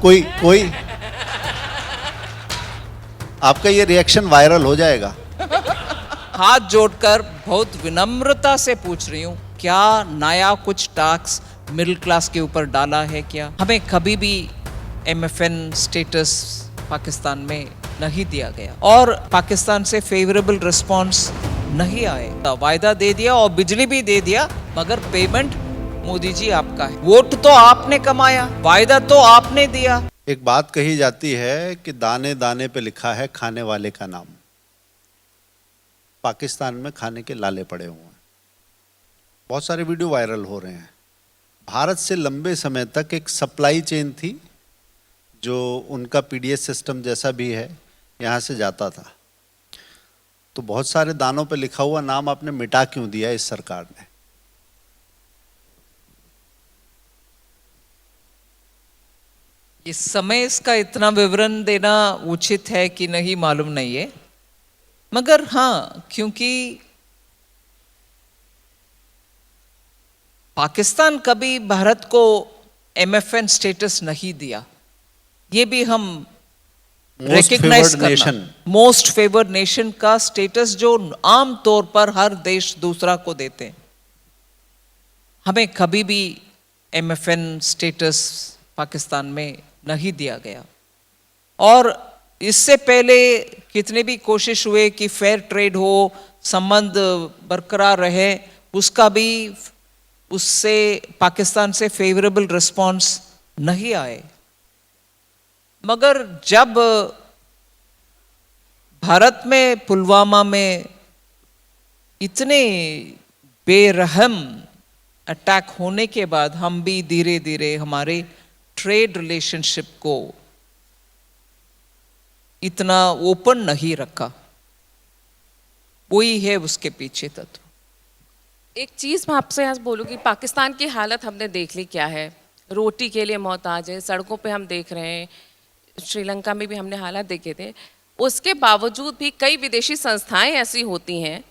कोई कोई आपका ये रिएक्शन वायरल हो जाएगा। हाथ जोड़कर बहुत विनम्रता से पूछ रही हूँ, क्या नया कुछ टैक्स मिडिल क्लास के ऊपर डाला है क्या? हमें कभी भी MFN स्टेटस पाकिस्तान में नहीं दिया गया और पाकिस्तान से फेवरेबल रिस्पांस नहीं आए। वायदा दे दिया और बिजली भी दे दिया, मगर पेमेंट मोदी जी आपका है। वोट तो आपने कमाया, वायदा तो आपने दिया। एक बात कही जाती है कि दाने दाने पे लिखा है खाने वाले का नाम। पाकिस्तान में खाने के लाले पड़े हुए हैं, बहुत सारे वीडियो वायरल हो रहे हैं। भारत से लंबे समय तक एक सप्लाई चेन थी, जो उनका PDS सिस्टम जैसा भी है, यहाँ से जाता था। तो बहुत सारे दानों पे लिखा हुआ नाम आपने मिटा क्यों दिया इस सरकार ने? इस समय इसका इतना विवरण देना उचित है कि नहीं मालूम नहीं है, मगर हाँ, क्योंकि पाकिस्तान कभी भारत को MFN स्टेटस नहीं दिया, ये भी हम रिकग्नाइज करना। मोस्ट फेवर्ड नेशन का स्टेटस जो आम तौर पर हर देश दूसरा को देते हैं, हमें कभी भी MFN स्टेटस पाकिस्तान में नहीं दिया गया। और इससे पहले कितने भी कोशिश हुए कि फेयर ट्रेड हो, संबंध बरकरार रहे, उसका भी उससे पाकिस्तान से फेवरेबल रिस्पांस नहीं आए। मगर जब भारत में पुलवामा में इतने बेरहम अटैक होने के बाद हम भी धीरे धीरे हमारे ट्रेड रिलेशनशिप को इतना ओपन नहीं रखा, वही है उसके पीछे तत्व। एक चीज़ मैं आपसे यहाँ बोलूँ कि पाकिस्तान की हालत हमने देख ली क्या है। रोटी के लिए मोहताज है, सड़कों पे हम देख रहे हैं, श्रीलंका में भी हमने हालात देखे थे। उसके बावजूद भी कई विदेशी संस्थाएं ऐसी होती हैं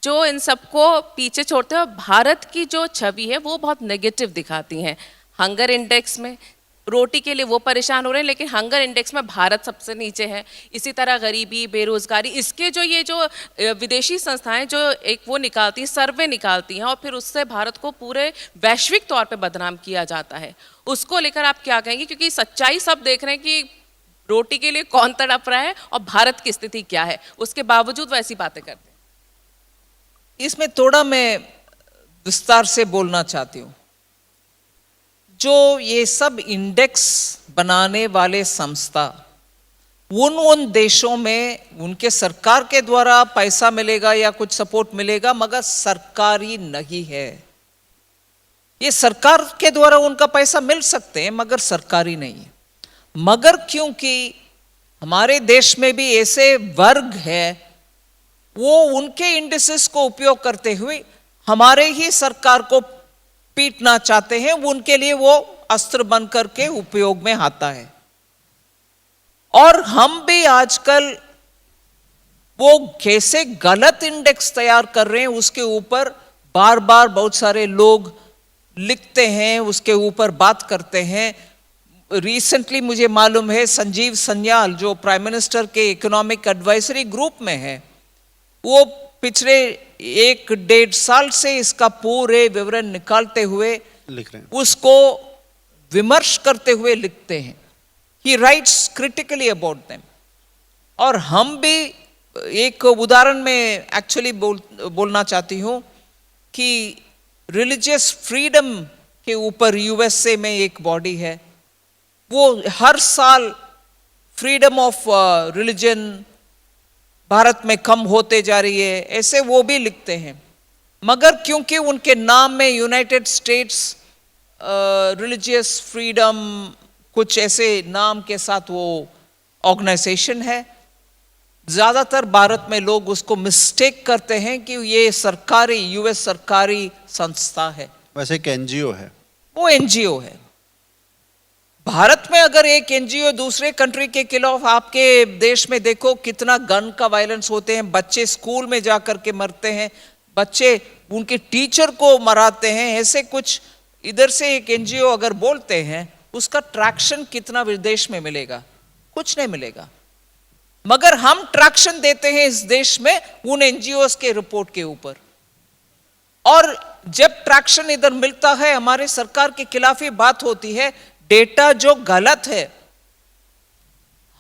जो इन सबको पीछे छोड़ते हैं और भारत की जो छवि है वो बहुत नेगेटिव दिखाती हैं। हंगर इंडेक्स में रोटी के लिए वो परेशान हो रहे हैं, लेकिन हंगर इंडेक्स में भारत सबसे नीचे है। इसी तरह गरीबी, बेरोजगारी, इसके जो ये जो विदेशी संस्थाएं जो एक वो निकालती हैं, सर्वे निकालती हैं और फिर उससे भारत को पूरे वैश्विक तौर पे बदनाम किया जाता है, उसको लेकर आप क्या कहेंगे? क्योंकि सच्चाई सब देख रहे हैं कि रोटी के लिए कौन तड़प रहा है और भारत की स्थिति क्या है, उसके बावजूद वैसी बातें करते हैं। इसमें थोड़ा मैं विस्तार से बोलना चाहती हूँ। जो ये सब इंडेक्स बनाने वाले संस्था, उन देशों में उनके सरकार के द्वारा पैसा मिलेगा या कुछ सपोर्ट मिलेगा, मगर सरकारी नहीं है। ये सरकार के द्वारा उनका पैसा मिल सकते हैं, मगर सरकारी नहीं है। मगर क्योंकि हमारे देश में भी ऐसे वर्ग है, वो उनके इंडिसेस को उपयोग करते हुए हमारे ही सरकार को पीटना चाहते हैं, उनके लिए वो अस्त्र बन करके उपयोग में आता है। और हम भी आजकल वो कैसे गलत इंडेक्स तैयार कर रहे हैं, उसके ऊपर बार बार बहुत सारे लोग लिखते हैं, उसके ऊपर बात करते हैं। रिसेंटली मुझे मालूम है संजीव सन्याल जो प्राइम मिनिस्टर के इकोनॉमिक एडवाइजरी ग्रुप में है, वो पिछले 1-1.5 साल से इसका पूरे विवरण निकालते हुए लिख रहे हैं, उसको विमर्श करते हुए लिखते हैं। ही राइट्स क्रिटिकली अबाउट देम। और हम भी एक उदाहरण में एक्चुअली बोलना चाहती हूँ कि रिलीजियस फ्रीडम के ऊपर USA में एक बॉडी है, वो हर साल फ्रीडम ऑफ रिलीजन भारत में कम होते जा रही है, ऐसे वो भी लिखते हैं। मगर क्योंकि उनके नाम में यूनाइटेड स्टेट्स रिलीजियस फ्रीडम कुछ ऐसे नाम के साथ वो ऑर्गेनाइजेशन है, ज़्यादातर भारत में लोग उसको मिस्टेक करते हैं कि ये सरकारी US सरकारी संस्था है। वैसे एक NGO है, वो NGO है। भारत में अगर एक NGO दूसरे कंट्री के खिलाफ, आपके देश में देखो कितना गन का वायलेंस होते हैं, बच्चे स्कूल में जाकर के मरते हैं, बच्चे उनके टीचर को मराते हैं, ऐसे कुछ इधर से एक NGO अगर बोलते हैं उसका ट्रैक्शन कितना विदेश में मिलेगा? कुछ नहीं मिलेगा। मगर हम ट्रैक्शन देते हैं इस देश में उन एनजीओस के रिपोर्ट के ऊपर, और जब ट्रैक्शन इधर मिलता है हमारे सरकार के खिलाफ ही बात होती है, डेटा जो गलत है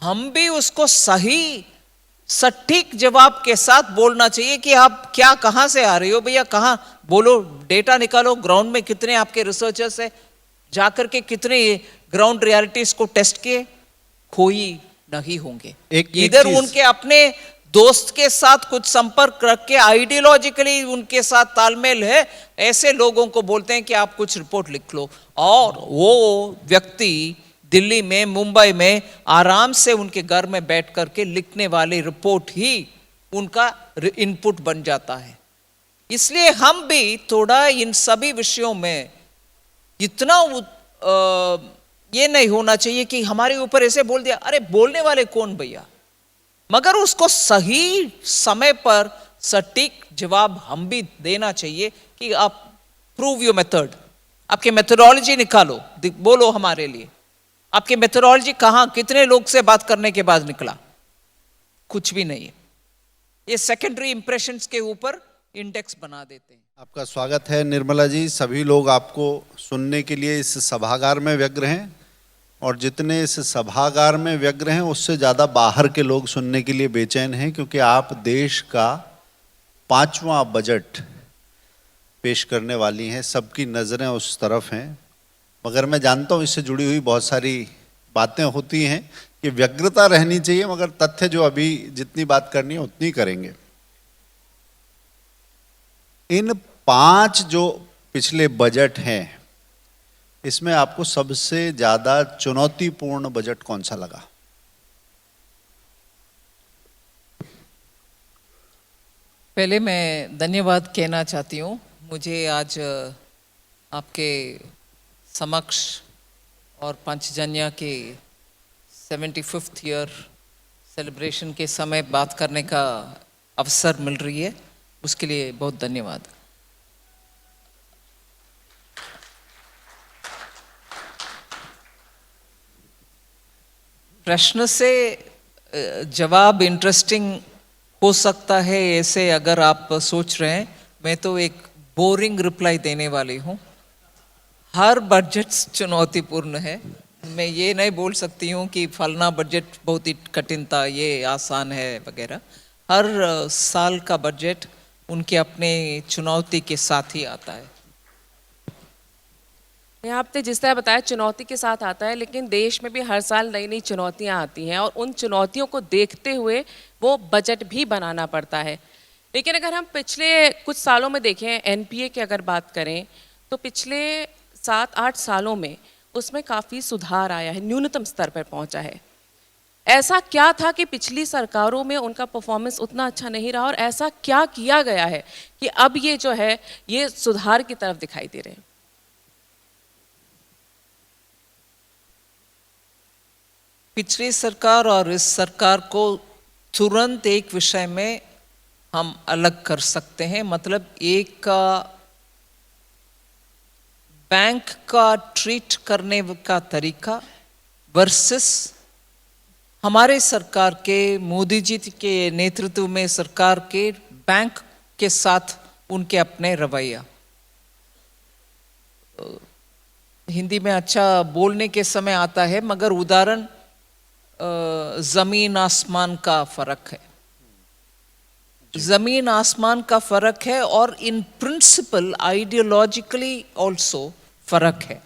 हम भी उसको सही सटीक जवाब के साथ बोलना चाहिए कि आप क्या कहां से आ रहे हो भैया, कहां बोलो, डेटा निकालो, ग्राउंड में कितने आपके रिसर्चर्स है, जाकर के कितने ग्राउंड रियलिटीज को टेस्ट किए, कोई नहीं होंगे। इधर उनके अपने दोस्त के साथ कुछ संपर्क रख के आइडियोलॉजिकली उनके साथ तालमेल है, ऐसे लोगों को बोलते हैं कि आप कुछ रिपोर्ट लिख लो, और वो व्यक्ति दिल्ली में, मुंबई में आराम से उनके घर में बैठ करके लिखने वाली रिपोर्ट ही उनका इनपुट बन जाता है। इसलिए हम भी थोड़ा इन सभी विषयों में इतना ये नहीं होना चाहिए कि हमारे ऊपर ऐसे बोल दिया, अरे बोलने वाले कौन भैया, मगर उसको सही समय पर सटीक जवाब हम भी देना चाहिए कि आप प्रूव योर मेथड, आपके मेथोडोलॉजी निकालो, बोलो हमारे लिए आपके मेथोडोलॉजी कहां, कितने लोग से बात करने के बाद निकला, कुछ भी नहीं है। ये सेकेंडरी इंप्रेशंस के ऊपर इंडेक्स बना देते हैं। आपका स्वागत है निर्मला जी। सभी लोग आपको सुनने के लिए इस सभागार में व्यग्र हैं, और जितने इस सभागार में व्यग्र हैं उससे ज़्यादा बाहर के लोग सुनने के लिए बेचैन हैं, क्योंकि आप देश का 5वां बजट पेश करने वाली हैं। सबकी नज़रें उस तरफ हैं, मगर मैं जानता हूँ इससे जुड़ी हुई बहुत सारी बातें होती हैं कि व्यग्रता रहनी चाहिए, मगर तथ्य जो अभी जितनी बात करनी है उतनी करेंगे। इन 5 जो पिछले बजट हैं, इसमें आपको सबसे ज्यादा चुनौतीपूर्ण बजट कौन सा लगा? पहले मैं धन्यवाद कहना चाहती हूँ, मुझे आज आपके समक्ष और पंचजन्य के 75th ईयर सेलिब्रेशन के समय बात करने का अवसर मिल रही है, उसके लिए बहुत धन्यवाद। प्रश्न से जवाब इंटरेस्टिंग हो सकता है ऐसे अगर आप सोच रहे हैं, मैं तो एक बोरिंग रिप्लाई देने वाली हूँ। हर बजट चुनौतीपूर्ण है, मैं ये नहीं बोल सकती हूँ कि फलना बजट बहुत ही कठिन था, ये आसान है वगैरह। हर साल का बजट उनके अपने चुनौती के साथ ही आता है। आपने जिस तरह बताया चुनौती के साथ आता है, लेकिन देश में भी हर साल नई नई चुनौतियां आती हैं, और उन चुनौतियों को देखते हुए वो बजट भी बनाना पड़ता है। लेकिन अगर हम पिछले कुछ सालों में देखें, एनपीए की अगर बात करें, तो पिछले 7-8 सालों में उसमें काफ़ी सुधार आया है, न्यूनतम स्तर पर पहुंचा है। ऐसा क्या था कि पिछली सरकारों में उनका परफॉर्मेंस उतना अच्छा नहीं रहा, और ऐसा क्या किया गया है कि अब ये जो है ये सुधार की तरफ दिखाई दे रहे हैं? पिछली सरकार और इस सरकार को तुरंत एक विषय में हम अलग कर सकते हैं, मतलब एक का बैंक का ट्रीट करने का तरीका वर्सेस हमारे सरकार के, मोदी जी के नेतृत्व में सरकार के बैंक के साथ उनके अपने रवैया। हिंदी में अच्छा बोलने के समय आता है, मगर उदाहरण जमीन आसमान का फर्क है, जमीन आसमान का फर्क है, और इन प्रिंसिपल आइडियोलॉजिकली ऑल्सो फर्क है।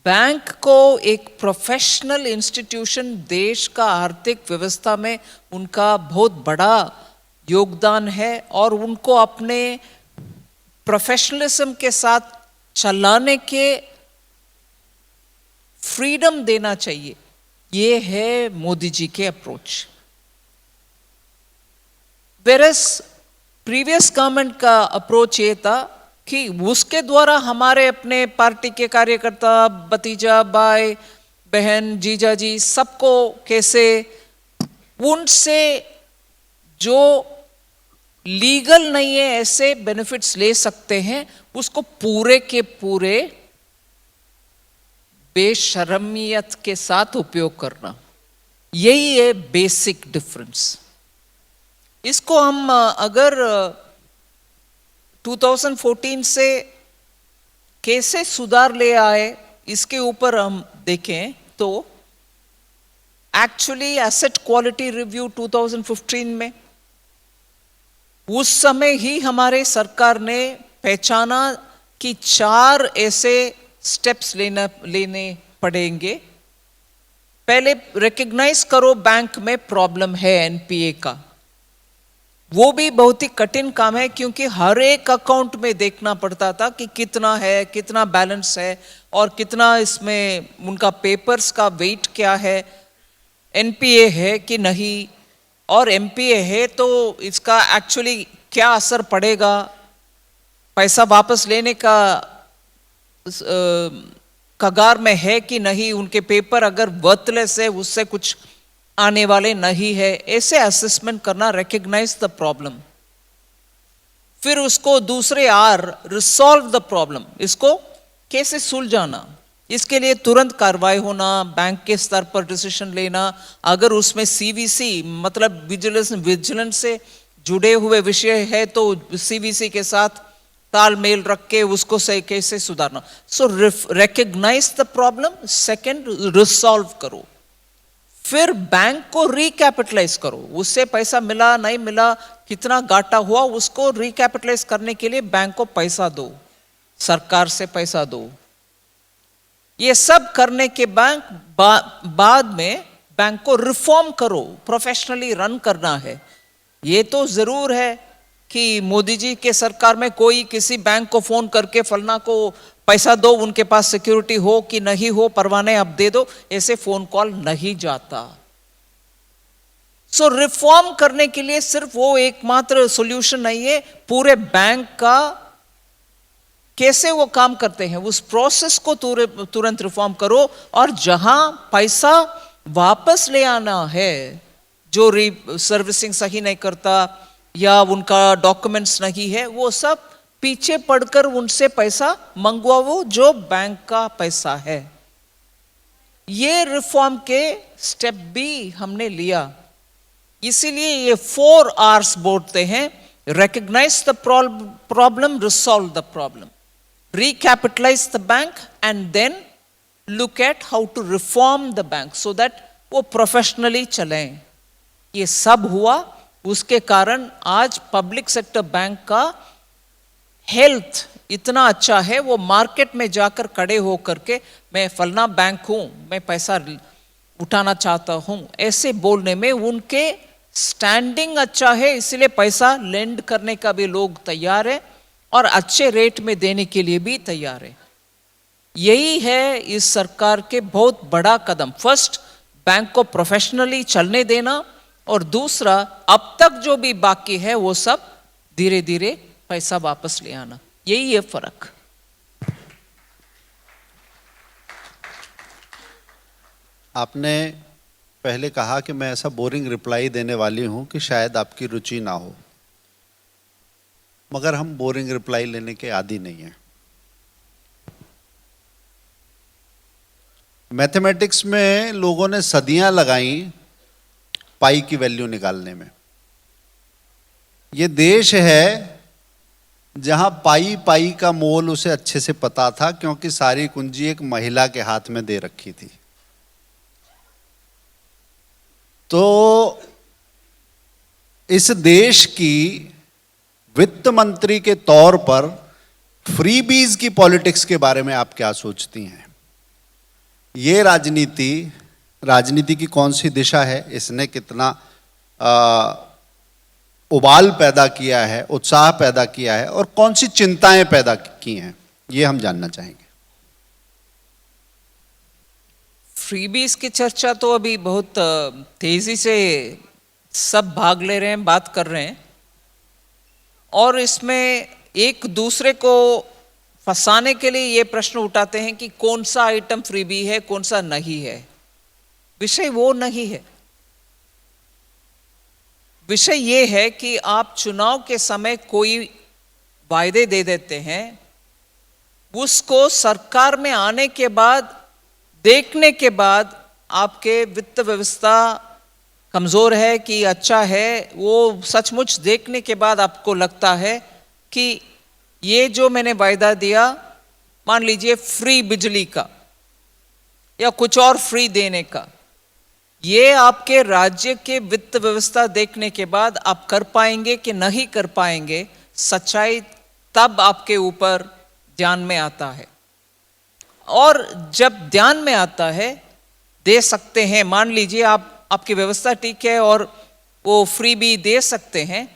बैंक को एक प्रोफेशनल इंस्टीट्यूशन, देश का आर्थिक व्यवस्था में उनका बहुत बड़ा योगदान है, और उनको अपने प्रोफेशनलिज्म के साथ चलाने के फ्रीडम देना चाहिए। ये है मोदी जी के अप्रोच। वेरस प्रीवियस गवर्नमेंट का अप्रोच ये था कि उसके द्वारा हमारे अपने पार्टी के कार्यकर्ता, भतीजा, भाई बहन, जीजा जी, सबको कैसे उनसे जो लीगल नहीं है ऐसे बेनिफिट्स ले सकते हैं, उसको पूरे के पूरे बेशर्मियत के साथ उपयोग करना, यही है बेसिक डिफरेंस। इसको हम अगर 2014 से कैसे सुधार ले आए इसके ऊपर हम देखें तो एक्चुअली एसेट क्वालिटी रिव्यू 2015 में उस समय ही हमारे सरकार ने पहचाना कि 4 ऐसे स्टेप्स लेने पड़ेंगे। पहले रिकग्नाइज करो बैंक में प्रॉब्लम है एनपीए का, वो भी बहुत ही कठिन काम है क्योंकि हर एक अकाउंट में देखना पड़ता था कि कितना है, कितना बैलेंस है और कितना इसमें उनका पेपर्स का वेट क्या है, एनपीए है कि नहीं, और एमपीए है तो इसका एक्चुअली क्या असर पड़ेगा, पैसा वापस लेने का कगार में है कि नहीं, उनके पेपर अगर वर्थलेस है उससे कुछ आने वाले नहीं है, ऐसे असेसमेंट करना, रिकग्नाइज द प्रॉब्लम। फिर उसको दूसरे रिसॉल्व द प्रॉब्लम, इसको कैसे सुलझाना, इसके लिए तुरंत कार्रवाई होना, बैंक के स्तर पर डिसीजन लेना, अगर उसमें सीवीसी मतलब विजिलेंस से जुड़े हुए विषय है तो सीवीसी के साथ तालमेल रख के उसको से कैसे सुधारना। So recognize the problem, second resolve करो, फिर बैंक को रिकैपिटलाइज करो, उससे पैसा मिला नहीं मिला, कितना घाटा हुआ, उसको रिकैपिटलाइज करने के लिए बैंक को पैसा दो, सरकार से पैसा दो। ये सब करने के बाद में बैंक को रिफॉर्म करो, प्रोफेशनली रन करना है। ये तो जरूर है कि मोदी जी के सरकार में कोई किसी बैंक को फोन करके फलना को पैसा दो, उनके पास सिक्योरिटी हो कि नहीं हो, परवाने अब दे दो, ऐसे फोन कॉल नहीं जाता। सो रिफॉर्म करने के लिए सिर्फ वो एकमात्र सॉल्यूशन नहीं है, पूरे बैंक का कैसे वो काम करते हैं उस प्रोसेस को तुरंत रिफॉर्म करो, और जहां पैसा वापस ले आना है, जो सर्विसिंग सही नहीं करता या उनका डॉक्यूमेंट्स नहीं है, वो सब पीछे पड़कर उनसे पैसा मंगवाओ जो बैंक का पैसा है। ये रिफॉर्म के स्टेप भी हमने लिया, इसीलिए ये 4 R's बोलते हैं, recognize the problem, resolve the problem, recapitalize the bank and then look at how to reform the bank so that वो प्रोफेशनली चलें। ये सब हुआ, उसके कारण आज पब्लिक सेक्टर बैंक का हेल्थ इतना अच्छा है, वो मार्केट में जाकर खड़े हो करके मैं फलना बैंक हूं, मैं पैसा उठाना चाहता हूं, ऐसे बोलने में उनके स्टैंडिंग अच्छा है, इसलिए पैसा लेंड करने का भी लोग तैयार है और अच्छे रेट में देने के लिए भी तैयार है। यही है इस सरकार के बहुत बड़ा कदम, फर्स्ट बैंक को प्रोफेशनली चलने देना, और दूसरा अब तक जो भी बाकी है वो सब धीरे धीरे पैसा वापस ले आना, यही है फर्क। आपने पहले कहा कि मैं ऐसा बोरिंग रिप्लाई देने वाली हूं कि शायद आपकी रुचि ना हो, मगर हम बोरिंग रिप्लाई लेने के आदी नहीं हैं। मैथमेटिक्स में लोगों ने सदियां लगाई पाई की वैल्यू निकालने में। ये देश है जहां पाई पाई का मोल उसे अच्छे से पता था, क्योंकि सारी कुंजी एक महिला के हाथ में दे रखी थी। तो इस देश की वित्त मंत्री के तौर पर फ्रीबीज की पॉलिटिक्स के बारे में आप क्या सोचती हैं? ये राजनीति की कौन सी दिशा है, इसने कितना उबाल पैदा किया है, उत्साह पैदा किया है, और कौन सी चिंताएं पैदा की हैं, ये हम जानना चाहेंगे। फ्रीबीज की चर्चा तो अभी बहुत तेजी से सब भाग ले रहे हैं, बात कर रहे हैं, और इसमें एक दूसरे को फंसाने के लिए ये प्रश्न उठाते हैं कि कौन सा आइटम फ्रीबी है, कौन सा नहीं है। विषय वो नहीं है। विषय ये है कि आप चुनाव के समय कोई वायदे दे देते हैं, उसको सरकार में आने के बाद देखने के बाद आपके वित्त व्यवस्था कमज़ोर है कि अच्छा है, वो सचमुच देखने के बाद आपको लगता है कि ये जो मैंने वायदा दिया, मान लीजिए फ्री बिजली का या कुछ और फ्री देने का, ये आपके राज्य के वित्त व्यवस्था देखने के बाद आप कर पाएंगे कि नहीं कर पाएंगे, सच्चाई तब आपके ऊपर ध्यान में आता है। और जब ध्यान में आता है, दे सकते हैं, मान लीजिए आपकी व्यवस्था ठीक है और वो फ्री भी दे सकते हैं,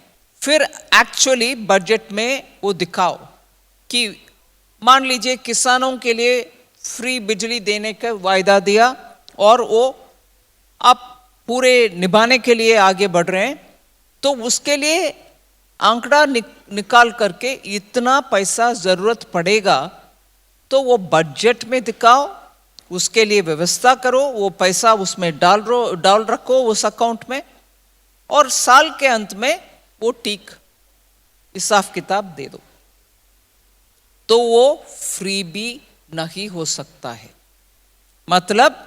फिर एक्चुअली बजट में वो दिखाओ कि मान लीजिए किसानों के लिए फ्री बिजली देने का वायदा दिया और वो आप पूरे निभाने के लिए आगे बढ़ रहे हैं, तो उसके लिए आंकड़ा निकाल करके इतना पैसा जरूरत पड़ेगा तो वो बजट में दिखाओ, उसके लिए व्यवस्था करो, वो पैसा उसमें डाल रखो उस अकाउंट में, और साल के अंत में वो ठीक हिसाब किताब दे दो, तो वो फ्री भी नहीं हो सकता है। मतलब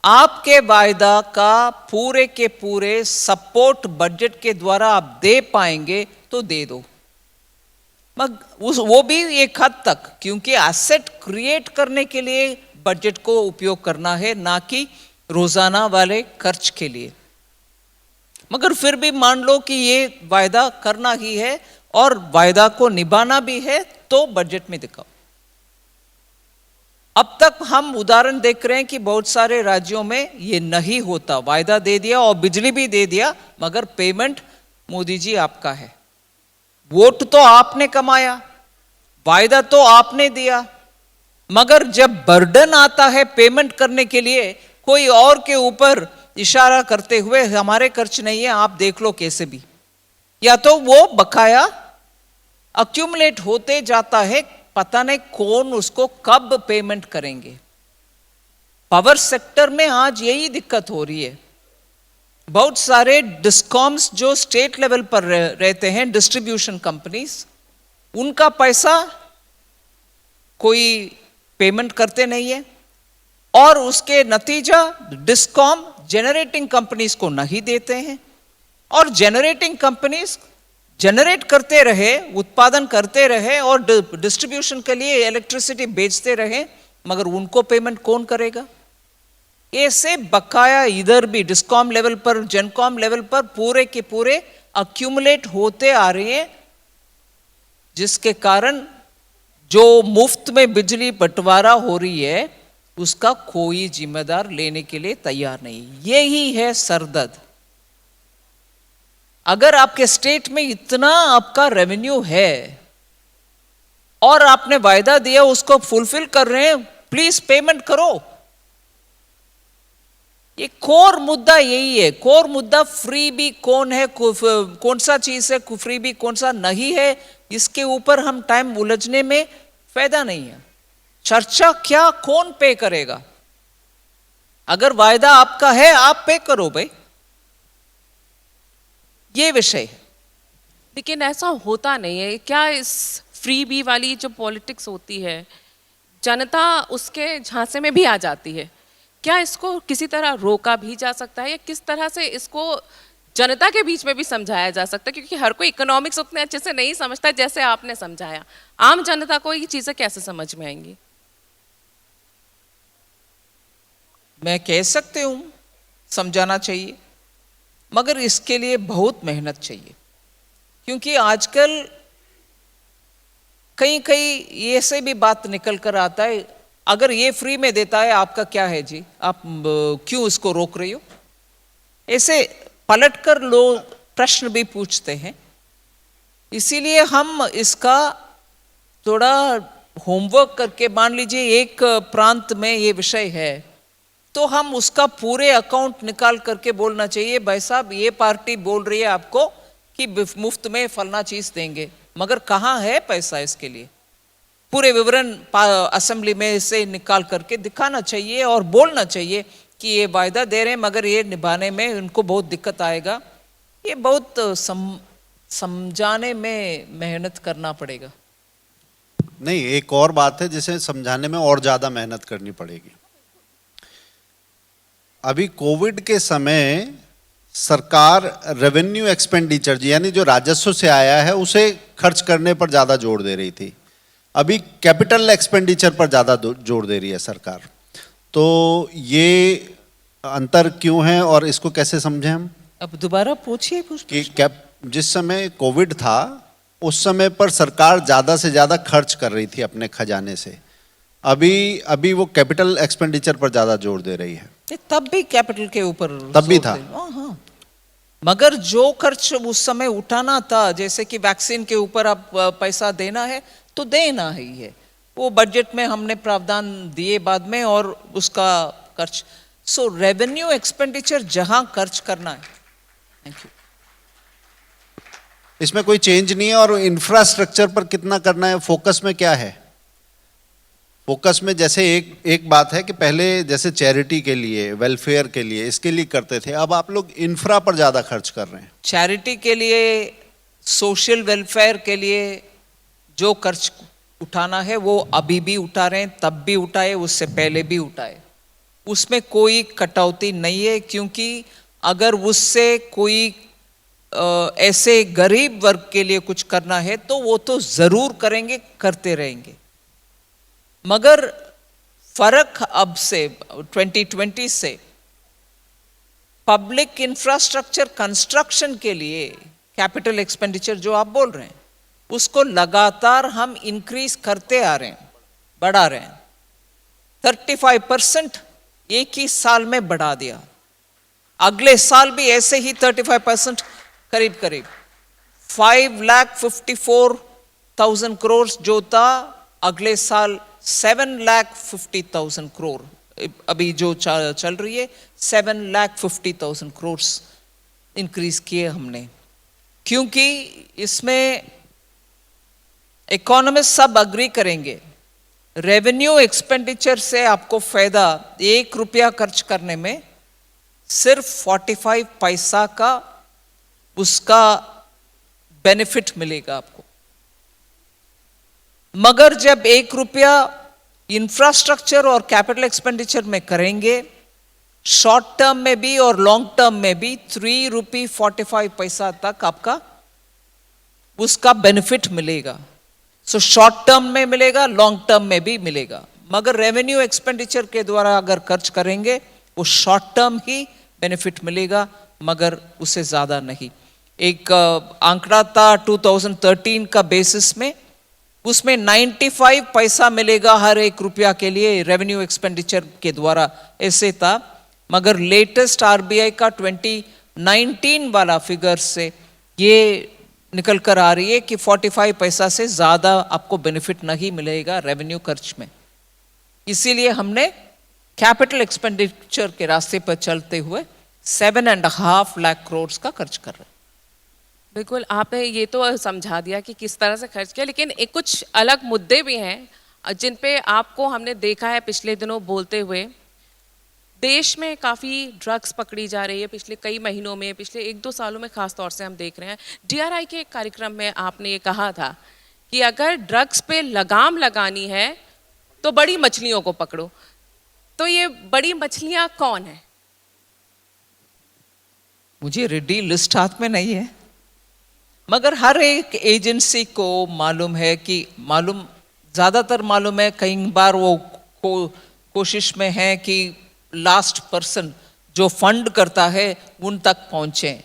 आपके वायदा का पूरे के पूरे सपोर्ट बजट के द्वारा आप दे पाएंगे तो दे दो, वो भी एक हद तक, क्योंकि एसेट क्रिएट करने के लिए बजट को उपयोग करना है, ना कि रोजाना वाले खर्च के लिए। मगर फिर भी मान लो कि ये वायदा करना ही है और वायदा को निभाना भी है, तो बजट में दिखाओ। अब तक हम उदाहरण देख रहे हैं कि बहुत सारे राज्यों में ये नहीं होता, वायदा दे दिया और बिजली भी दे दिया, मगर पेमेंट मोदी जी आपका है, वोट तो आपने कमाया, वायदा तो आपने दिया, मगर जब बर्डन आता है पेमेंट करने के लिए, कोई और के ऊपर इशारा करते हुए हमारे खर्च नहीं है, आप देख लो कैसे भी, या तो वो बकाया अक्यूमुलेट होते जाता है, पता नहीं कौन उसको कब पेमेंट करेंगे। पावर सेक्टर में आज यही दिक्कत हो रही है। बहुत सारे डिस्कॉम्स जो स्टेट लेवल पर रहते हैं, डिस्ट्रीब्यूशन कंपनीज, उनका पैसा कोई पेमेंट करते नहीं है, और उसके नतीजा डिस्कॉम जनरेटिंग कंपनीज को नहीं देते हैं, और जनरेटिंग कंपनीज जनरेट करते रहे, उत्पादन करते रहे और डिस्ट्रीब्यूशन के लिए इलेक्ट्रिसिटी बेचते रहे, मगर उनको पेमेंट कौन करेगा? ऐसे बकाया इधर भी डिस्कॉम लेवल पर, जेनकॉम लेवल पर पूरे के पूरे अक्यूमुलेट होते आ रहे हैं, जिसके कारण जो मुफ्त में बिजली बंटवारा हो रही है उसका कोई जिम्मेदार लेने के लिए तैयार नहीं। यही है सरदर्द। अगर आपके स्टेट में इतना आपका रेवेन्यू है और आपने वायदा दिया उसको फुलफिल कर रहे हैं, प्लीज पेमेंट करो। ये कोर मुद्दा यही है। कोर मुद्दा फ्री भी कौन है, कौन सा चीज है फ्री भी, कौन सा नहीं है, इसके ऊपर हम टाइम उलझने में फायदा नहीं है। चर्चा क्या, कौन पे करेगा? अगर वायदा आपका है आप पे करो भाई, ये विषय है। लेकिन ऐसा होता नहीं है क्या? इस फ्री बी वाली जो पॉलिटिक्स होती है, जनता उसके झांसे में भी आ जाती है। क्या इसको किसी तरह रोका भी जा सकता है, या किस तरह से इसको जनता के बीच में भी समझाया जा सकता है? क्योंकि हर कोई इकोनॉमिक्स उतने अच्छे से नहीं समझता जैसे आपने समझाया। आम जनता को ये चीजें कैसे समझ में आएंगी? मैं कह सकती हूं समझाना चाहिए, मगर इसके लिए बहुत मेहनत चाहिए, क्योंकि आजकल कहीं कहीं ऐसे भी बात निकल कर आता है, अगर ये फ्री में देता है आपका क्या है जी, आप क्यों इसको रोक रही हो? ऐसे पलटकर लोग प्रश्न भी पूछते हैं। इसीलिए हम इसका थोड़ा होमवर्क करके, मान लीजिए एक प्रांत में ये विषय है, तो हम उसका पूरे अकाउंट निकाल करके बोलना चाहिए, भाई साहब ये पार्टी बोल रही है आपको कि मुफ्त में फलना चीज देंगे, मगर कहाँ है पैसा इसके लिए? पूरे विवरण असेंबली में से निकाल करके दिखाना चाहिए और बोलना चाहिए कि ये वायदा दे रहे हैं मगर ये निभाने में उनको बहुत दिक्कत आएगा। ये बहुत समझाने में मेहनत करना पड़ेगा। नहीं, एक और बात है जिसे समझाने में और ज़्यादा मेहनत करनी पड़ेगी। अभी कोविड के समय सरकार रेवेन्यू एक्सपेंडिचर यानी जो राजस्व से आया है उसे खर्च करने पर ज़्यादा जोर दे रही थी। अभी कैपिटल एक्सपेंडिचर पर ज़्यादा जोर दे रही है सरकार। तो ये अंतर क्यों है और इसको कैसे समझें हम? अब दोबारा पूछिए कि जिस समय कोविड था उस समय पर सरकार ज़्यादा से ज़्यादा खर्च कर रही थी अपने खजाने से, अभी वो कैपिटल एक्सपेंडिचर पर ज़्यादा जोर दे रही है। तब भी कैपिटल के ऊपर तब भी था। हाँ, मगर जो खर्च उस समय उठाना था, जैसे कि वैक्सीन के ऊपर अब पैसा देना है तो देना ही है, वो बजट में हमने प्रावधान दिए बाद में और उसका खर्च। सो रेवेन्यू एक्सपेंडिचर जहां खर्च करना है। Thank you. इसमें कोई चेंज नहीं है। और इंफ्रास्ट्रक्चर पर कितना करना है, फोकस में क्या है? फोकस में जैसे एक बात है कि पहले जैसे चैरिटी के लिए, वेलफेयर के लिए, इसके लिए करते थे, अब आप लोग इंफ्रा पर ज्यादा खर्च कर रहे हैं। चैरिटी के लिए, सोशल वेलफेयर के लिए जो खर्च उठाना है वो अभी भी उठा रहे हैं, तब भी उठाए, उससे पहले भी उठाए, उसमें कोई कटौती नहीं है। क्योंकि अगर उससे कोई ऐसे गरीब वर्ग के लिए कुछ करना है तो वो तो जरूर करेंगे, करते रहेंगे। मगर फर्क अब से 2020 से पब्लिक इंफ्रास्ट्रक्चर कंस्ट्रक्शन के लिए कैपिटल एक्सपेंडिचर जो आप बोल रहे हैं उसको लगातार हम इंक्रीज करते आ रहे हैं, बढ़ा रहे हैं। 35% एक ही साल में बढ़ा दिया, अगले साल भी ऐसे ही 35% करीब 5,54,000 करोड़ जो था, अगले साल 7,50,000 करोड़, अभी जो चल रही है 7,50,000 करोड़ इंक्रीज किए हमने। क्योंकि इसमें इकोनॉमिस्ट सब अग्री करेंगे, रेवेन्यू एक्सपेंडिचर से आपको फायदा 1 रुपया खर्च करने में सिर्फ 45 पैसा का उसका बेनिफिट मिलेगा आपको। मगर जब 1 रुपया इंफ्रास्ट्रक्चर और कैपिटल एक्सपेंडिचर में करेंगे, शॉर्ट टर्म में भी और लॉन्ग टर्म में भी 3 रुपये 45 पैसा तक आपका उसका बेनिफिट मिलेगा। सो शॉर्ट टर्म में मिलेगा, लॉन्ग टर्म में भी मिलेगा। मगर रेवेन्यू एक्सपेंडिचर के द्वारा अगर खर्च करेंगे वो शॉर्ट टर्म ही बेनिफिट मिलेगा, मगर उससे ज्यादा नहीं। एक आंकड़ा था 2013 का बेसिस में, उसमें 95 पैसा मिलेगा हर 1 रुपया के लिए रेवेन्यू एक्सपेंडिचर के द्वारा, ऐसे था। मगर लेटेस्ट आरबीआई का 2019 वाला फिगर से ये निकल कर आ रही है कि 45 पैसा से ज्यादा आपको बेनिफिट नहीं मिलेगा रेवेन्यू खर्च में। इसीलिए हमने कैपिटल एक्सपेंडिचर के रास्ते पर चलते हुए 7.5 लाख करोड़ का खर्च कर रहे हैं। बिल्कुल, आपने ये तो समझा दिया कि किस तरह से खर्च किया, लेकिन एक कुछ अलग मुद्दे भी हैं जिन पे आपको हमने देखा है पिछले दिनों बोलते हुए। देश में काफ़ी ड्रग्स पकड़ी जा रही है पिछले कई महीनों में, पिछले 1-2 सालों में ख़ास तौर से हम देख रहे हैं। डीआरआई के एक कार्यक्रम में आपने ये कहा था कि अगर ड्रग्स पे लगाम लगानी है तो बड़ी मछलियों को पकड़ो। तो ये बड़ी मछलियाँ कौन है? मुझे रेडी लिस्ट हाथ में नहीं है, मगर हर एक एजेंसी को मालूम है कि ज़्यादातर मालूम है, कई बार वो कोशिश में है कि लास्ट पर्सन जो फंड करता है उन तक पहुँचे।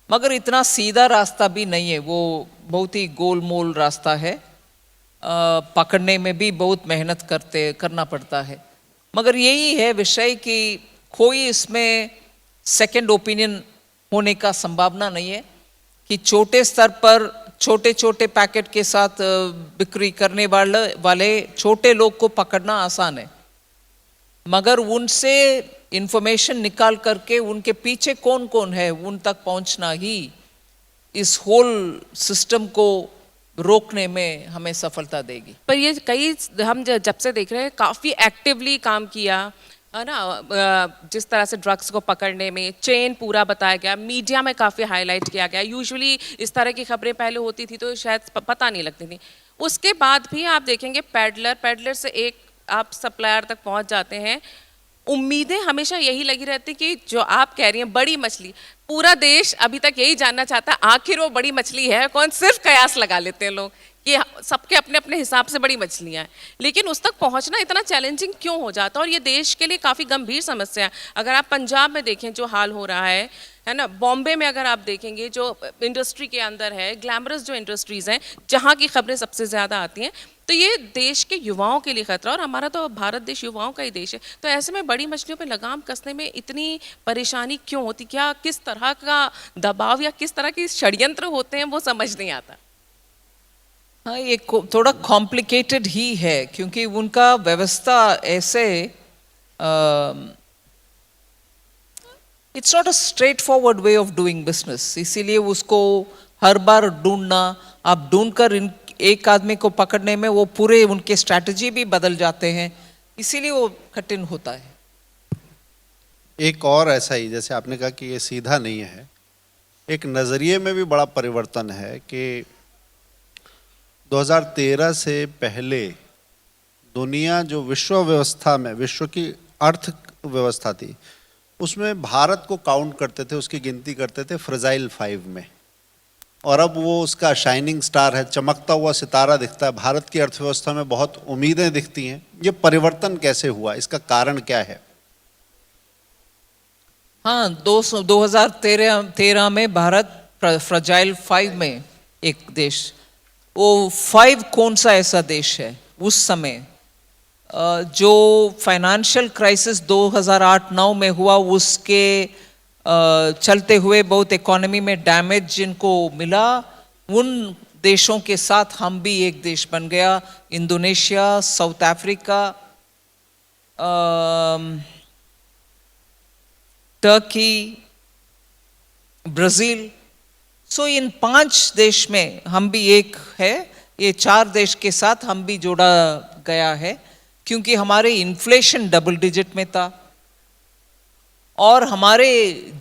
मगर इतना सीधा रास्ता भी नहीं है, वो बहुत ही गोलमोल रास्ता है, पकड़ने में भी बहुत मेहनत करना पड़ता है। मगर यही है विषय कि कोई इसमें सेकंड ओपिनियन होने का संभावना नहीं है कि छोटे स्तर पर छोटे छोटे पैकेट के साथ बिक्री करने वाले छोटे लोग को पकड़ना आसान है, मगर उनसे इंफॉर्मेशन निकाल करके उनके पीछे कौन कौन है उन तक पहुंचना ही इस होल सिस्टम को रोकने में हमें सफलता देगी। पर ये कई हम जब से देख रहे हैं काफ़ी एक्टिवली काम किया है ना, जिस तरह से ड्रग्स को पकड़ने में चेन पूरा बताया गया, मीडिया में काफ़ी हाईलाइट किया गया। यूजुअली इस तरह की खबरें पहले होती थी तो शायद पता नहीं लगती थी। उसके बाद भी आप देखेंगे पैडलर से एक आप सप्लायर तक पहुंच जाते हैं उम्मीदें हमेशा यही लगी रहती कि जो आप कह रही हैं बड़ी मछली, पूरा देश अभी तक यही जानना चाहता है आखिर वो बड़ी मछली है कौन। सिर्फ कयास लगा लेते हैं लोग कि सबके अपने अपने हिसाब से बड़ी मछलियां हैं, लेकिन उस तक पहुंचना इतना चैलेंजिंग क्यों हो जाता है। और ये देश के लिए काफ़ी गंभीर समस्या है। अगर आप पंजाब में देखें जो हाल हो रहा है ना, बॉम्बे में अगर आप देखेंगे जो इंडस्ट्री के अंदर है, ग्लैमरस जो इंडस्ट्रीज़ हैं जहाँ की खबरें सबसे ज़्यादा आती हैं, तो ये देश के युवाओं के लिए खतरा। और हमारा तो भारत देश युवाओं का ही देश है, तो ऐसे में बड़ी मछलियों पे लगाम कसने में इतनी परेशानी क्यों होती, क्या किस तरह का दबाव या किस तरह के षड्यंत्र होते हैं वो समझ नहीं आता। हाँ, ये थोड़ा कॉम्प्लिकेटेड ही है क्योंकि उनका व्यवस्था ऐसे it's not a straight forward way of doing business, इसीलिए उसको हर बार ढूंढना, आप ढूंढकर एक आदमी को पकड़ने में वो पूरे उनके स्ट्रैटेजी भी बदल जाते हैं, इसीलिए वो कठिन होता है। एक और ऐसा ही, जैसे आपने कहा कि ये सीधा नहीं है, एक नज़रिए में भी बड़ा परिवर्तन है कि 2013 से पहले दुनिया जो विश्व व्यवस्था में, विश्व की अर्थव्यवस्था थी, उसमें भारत को काउंट करते थे, उसकी गिनती करते थे फ्रेजाइल 5 में, और अब वो उसका शाइनिंग स्टार है, चमकता हुआ सितारा दिखता है। भारत की अर्थव्यवस्था में बहुत उम्मीदें दिखती हैं। ये परिवर्तन कैसे हुआ, इसका कारण क्या है? हाँ, 2013 में भारत फ्रेजाइल 5 में एक देश, वो 5 कौन सा ऐसा देश है उस समय जो फाइनेंशियल क्राइसिस 2008-9 में हुआ, उसके चलते हुए बहुत इकोनॉमी में डैमेज जिनको मिला, उन देशों के साथ हम भी एक देश बन गया। Indonesia, South Africa, Turkey, Brazil, so इन 5 देश में हम भी एक है। ये 4 देश के साथ हम भी जोड़ा गया है क्योंकि हमारे इन्फ्लेशन डबल डिजिट में था और हमारे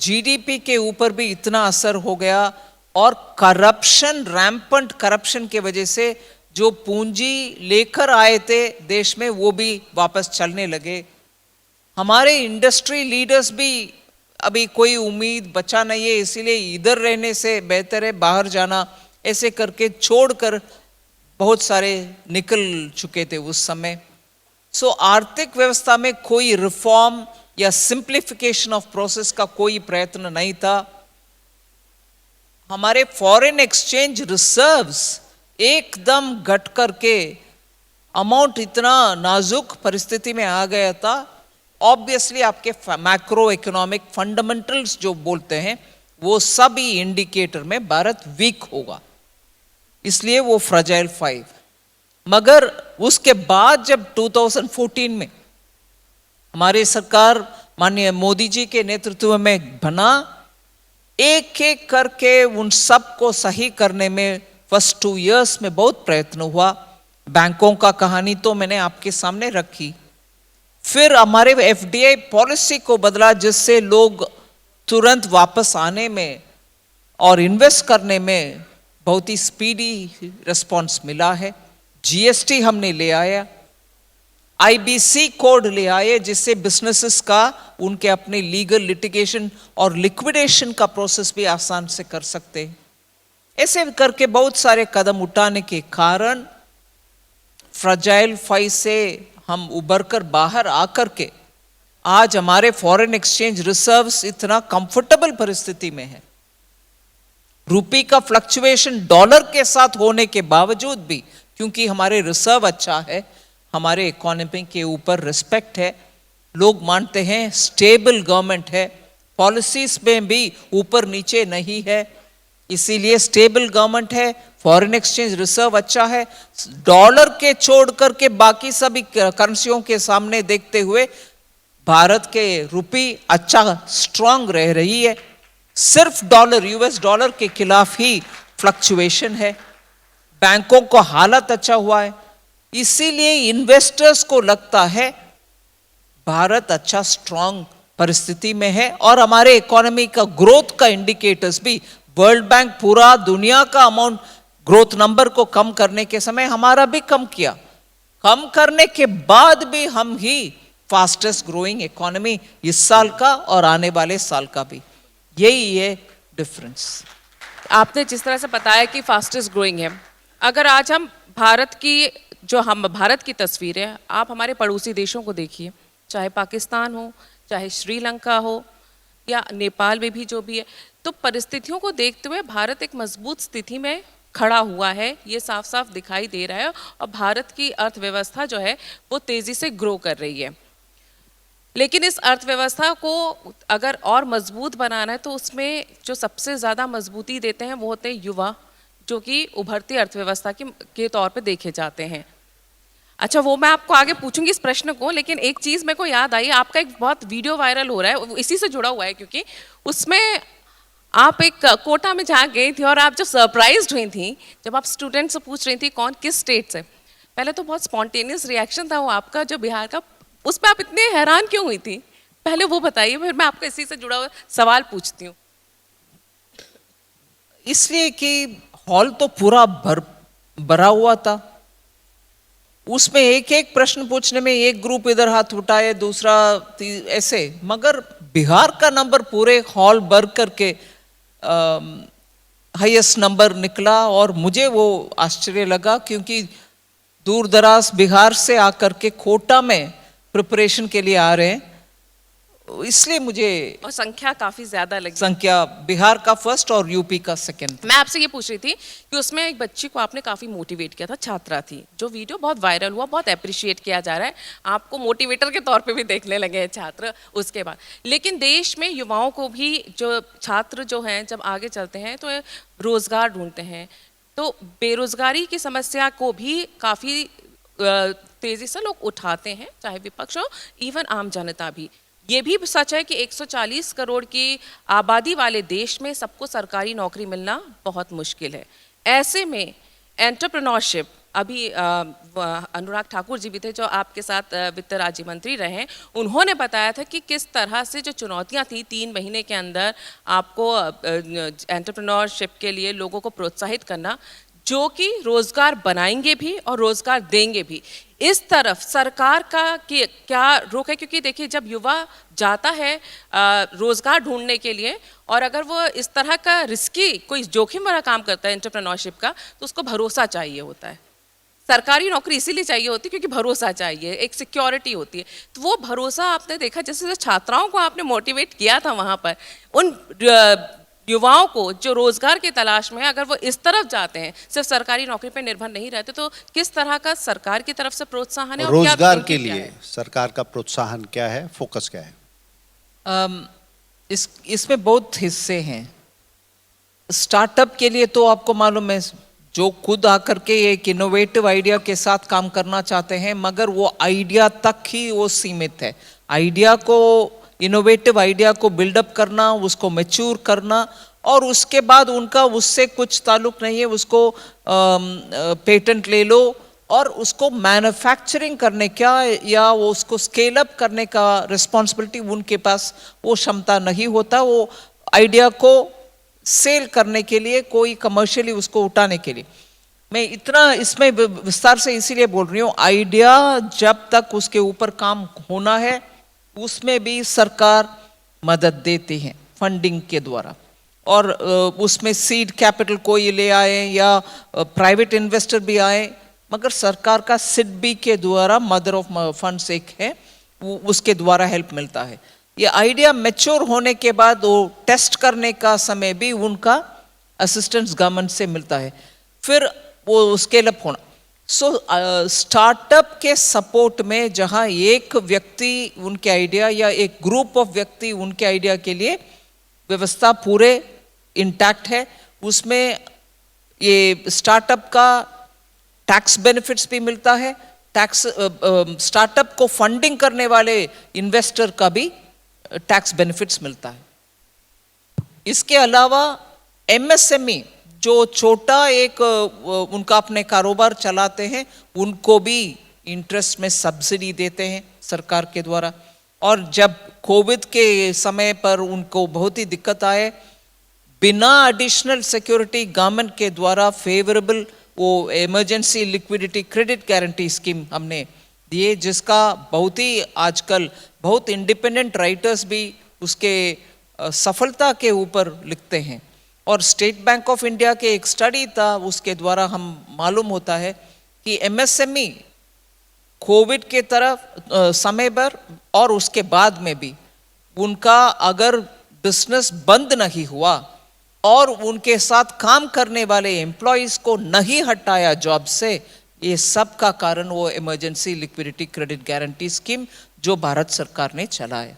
जीडीपी के ऊपर भी इतना असर हो गया, और करप्शन, रैम्पेंट करप्शन के वजह से जो पूंजी लेकर आए थे देश में वो भी वापस चलने लगे। हमारे इंडस्ट्री लीडर्स भी अभी कोई उम्मीद बचा नहीं है, इसीलिए इधर रहने से बेहतर है बाहर जाना, ऐसे करके छोड़कर बहुत सारे निकल चुके थे उस समय। सो आर्थिक व्यवस्था में कोई रिफॉर्म या सिंप्लीफिकेशन ऑफ प्रोसेस का कोई प्रयत्न नहीं था। हमारे फॉरेन एक्सचेंज रिजर्व्स एकदम घट करके अमाउंट इतना नाजुक परिस्थिति में आ गया था। ऑब्वियसली आपके मैक्रो इकोनॉमिक फंडामेंटल्स जो बोलते हैं वो सभी इंडिकेटर में भारत वीक होगा, इसलिए वो फ्रेजाइल 5। मगर उसके बाद जब 2014 में हमारी सरकार माननीय मोदी जी के नेतृत्व में बना, एक एक करके उन सब को सही करने में फर्स्ट 2 इयर्स में बहुत प्रयत्न हुआ। बैंकों का कहानी तो मैंने आपके सामने रखी। फिर हमारे एफडीआई पॉलिसी को बदला जिससे लोग तुरंत वापस आने में और इन्वेस्ट करने में बहुत ही स्पीडी रिस्पॉन्स मिला है। जीएसटी हमने ले आया, आईबीसी कोड ले आए जिससे बिजनेसेस का उनके अपने लीगल लिटिगेशन और लिक्विडेशन का प्रोसेस भी आसान से कर सकते हैं। ऐसे करके बहुत सारे कदम उठाने के कारण फ्रेजाइल 5 से हम उबर कर बाहर आकर के आज हमारे फॉरेन एक्सचेंज रिजर्व्स इतना कंफर्टेबल परिस्थिति में है। रुपये का फ्लक्चुएशन डॉलर के साथ होने के बावजूद भी, क्योंकि हमारे रिजर्व अच्छा है, हमारे इकोनॉमी के ऊपर रिस्पेक्ट है, लोग मानते हैं स्टेबल गवर्नमेंट है, पॉलिसीज में भी ऊपर नीचे नहीं है, इसीलिए स्टेबल गवर्नमेंट है, फॉरेन एक्सचेंज रिजर्व अच्छा है। डॉलर के छोड़ करके बाकी सभी करेंसियों के सामने देखते हुए भारत के रुपये अच्छा स्ट्रांग रह रही है। सिर्फ डॉलर, यूएस डॉलर के खिलाफ ही फ्लक्चुएशन है। बैंकों का हालत अच्छा हुआ है, इसीलिए इन्वेस्टर्स को लगता है भारत अच्छा स्ट्रांग परिस्थिति में है। और हमारे इकोनॉमी का ग्रोथ का इंडिकेटर्स भी, वर्ल्ड बैंक पूरा दुनिया का अमाउंट ग्रोथ नंबर को कम करने के समय हमारा भी कम किया, कम करने के बाद भी हम ही फास्टेस्ट ग्रोइंग इकोनॉमी इस साल का और आने वाले साल का भी, यही है डिफरेंस। आपने जिस तरह से बताया कि फास्टेस्ट ग्रोइंग है, अगर आज हम भारत की तस्वीर है, आप हमारे पड़ोसी देशों को देखिए, चाहे पाकिस्तान हो, चाहे श्रीलंका हो या नेपाल में भी जो भी है, तो परिस्थितियों को देखते हुए भारत एक मजबूत स्थिति में खड़ा हुआ है, ये साफ साफ दिखाई दे रहा है। और भारत की अर्थव्यवस्था जो है वो तेजी से ग्रो कर रही है। लेकिन इस अर्थव्यवस्था को अगर और मजबूत बनाना है तो उसमें जो सबसे ज़्यादा मजबूती देते हैं वो होते हैं युवा, जो कि उभरती अर्थव्यवस्था के तौर पे देखे जाते हैं। अच्छा, वो मैं आपको आगे पूछूंगी इस प्रश्न को, लेकिन एक चीज़ मेरे को याद आई, आपका एक बहुत वीडियो वायरल हो रहा है, वो इसी से जुड़ा हुआ है, क्योंकि उसमें आप एक कोटा में जहाँ गई थी और आप जो सरप्राइज्ड हुई थी जब आप स्टूडेंट से पूछ रही थी कौन किस स्टेट से, पहले तो बहुत स्पॉन्टेनियस रिएक्शन था वो आपका जो बिहार का, उस पर आप इतने हैरान क्यों हुई थी, पहले वो बताइए, फिर मैं आपको इसी से जुड़ा हुआ सवाल पूछती हूँ। इसलिए कि हॉल तो पूरा भरा हुआ था, उसमें एक एक प्रश्न पूछने में एक ग्रुप इधर हाथ उठाए, दूसरा ऐसे, मगर बिहार का नंबर पूरे हॉल भर करके हाईएस्ट नंबर निकला और मुझे वो आश्चर्य लगा, क्योंकि दूर दराज बिहार से आकर के कोटा में प्रिपरेशन के लिए आ रहे हैं, इसलिए मुझे और संख्या काफी ज्यादा लगी। संख्या बिहार का फर्स्ट और यूपी का सेकंड। मैं आपसे ये पूछ रही थी कि उसमें एक बच्ची को आपने काफी मोटिवेट किया था, छात्रा थी, जो वीडियो बहुत वायरल हुआ, बहुत अप्रिशिएट किया जा रहा है, आपको मोटिवेटर के तौर पे भी देखने लगे हैं छात्र उसके बाद। लेकिन देश में युवाओं को भी, जो छात्र जो हैं जब आगे चलते हैं तो रोजगार ढूंढते हैं, तो बेरोजगारी की समस्या को भी काफी तेजी से लोग उठाते हैं, चाहे विपक्ष हो, इवन आम जनता भी। ये भी सच है कि 140 करोड़ की आबादी वाले देश में सबको सरकारी नौकरी मिलना बहुत मुश्किल है। ऐसे में एंटरप्रेन्योरशिप, अभी अनुराग ठाकुर जी भी थे जो आपके साथ वित्त राज्य मंत्री रहे, उन्होंने बताया था कि किस तरह से जो चुनौतियां थी 3 महीने के अंदर आपको एंटरप्रेन्योरशिप के लिए लोगों को प्रोत्साहित करना, जो कि रोजगार बनाएंगे भी और रोजगार देंगे भी। इस तरफ सरकार का क्या रुख है? क्योंकि देखिए, जब युवा जाता है रोजगार ढूंढने के लिए और अगर वो इस तरह का रिस्की कोई जोखिम वाला काम करता है एंटरप्रेन्योरशिप का, तो उसको भरोसा चाहिए होता है। सरकारी नौकरी इसीलिए चाहिए होती है क्योंकि भरोसा चाहिए, एक सिक्योरिटी होती है। तो वो भरोसा आपने देखा, जैसे छात्राओं को आपने मोटिवेट किया था वहाँ पर, उन युवाओं को जो रोजगार की तलाश में, अगर वो इस तरफ जाते हैं, सिर्फ सरकारी नौकरी पर निर्भर नहीं रहते, तो किस तरह का सरकार की तरफ से प्रोत्साहन है? और रोजगार के लिए सरकार का प्रोत्साहन क्या है, फोकस क्या है? इसमें बहुत हिस्से हैं। स्टार्टअप के लिए तो आपको मालूम है, जो खुद आकर के एक इनोवेटिव आइडिया के साथ काम करना चाहते हैं, मगर वो आइडिया तक ही वो सीमित है। आइडिया को, इनोवेटिव आइडिया को बिल्डअप करना, उसको मैच्योर करना, और उसके बाद उनका उससे कुछ ताल्लुक नहीं है, उसको पेटेंट ले लो और उसको मैन्युफैक्चरिंग करने का या वो उसको स्केल अप करने का रिस्पॉन्सिबिलिटी उनके पास वो क्षमता नहीं होता। वो आइडिया को सेल करने के लिए, कोई कमर्शियली उसको उठाने के लिए, मैं इतना इसमें विस्तार से इसीलिए बोल रही हूँ, आइडिया जब तक उसके ऊपर काम होना है उसमें भी सरकार मदद देती है फंडिंग के द्वारा, और उसमें सीड कैपिटल कोई ले आए या प्राइवेट इन्वेस्टर भी आए, मगर सरकार का सिडबी के द्वारा, मदर ऑफ फंड्स एक है, उसके द्वारा हेल्प मिलता है। ये आइडिया मैच्योर होने के बाद वो टेस्ट करने का समय भी उनका असिस्टेंस गवर्नमेंट से मिलता है, फिर वो स्केल अप होना। सो स्टार्टअप के सपोर्ट में जहां एक व्यक्ति उनके आइडिया या एक ग्रुप ऑफ व्यक्ति उनके आइडिया के लिए व्यवस्था पूरे इंटैक्ट है, उसमें ये स्टार्टअप का टैक्स बेनिफिट्स भी मिलता है, टैक्स स्टार्टअप को फंडिंग करने वाले इन्वेस्टर का भी टैक्स बेनिफिट्स मिलता है। इसके अलावा एमएसएमई जो छोटा एक उनका अपने कारोबार चलाते हैं, उनको भी इंटरेस्ट में सब्सिडी देते हैं सरकार के द्वारा। और जब कोविड के समय पर उनको बहुत ही दिक्कत आए, बिना एडिशनल सिक्योरिटी गवर्नमेंट के द्वारा फेवरेबल वो emergency liquidity credit guarantee scheme हमने ये जिसका बहुत ही आजकल बहुत इंडिपेंडेंट राइटर्स भी उसके सफलता के ऊपर लिखते हैं। और स्टेट बैंक ऑफ इंडिया के एक स्टडी था, उसके द्वारा हम मालूम होता है कि एमएसएमई कोविड के तरफ समय पर और उसके बाद में भी उनका अगर बिजनेस बंद नहीं हुआ और उनके साथ काम करने वाले एम्प्लॉयज को नहीं हटाया जॉब से, ये सब का कारण वो emergency liquidity credit guarantee scheme जो भारत सरकार ने चलाया।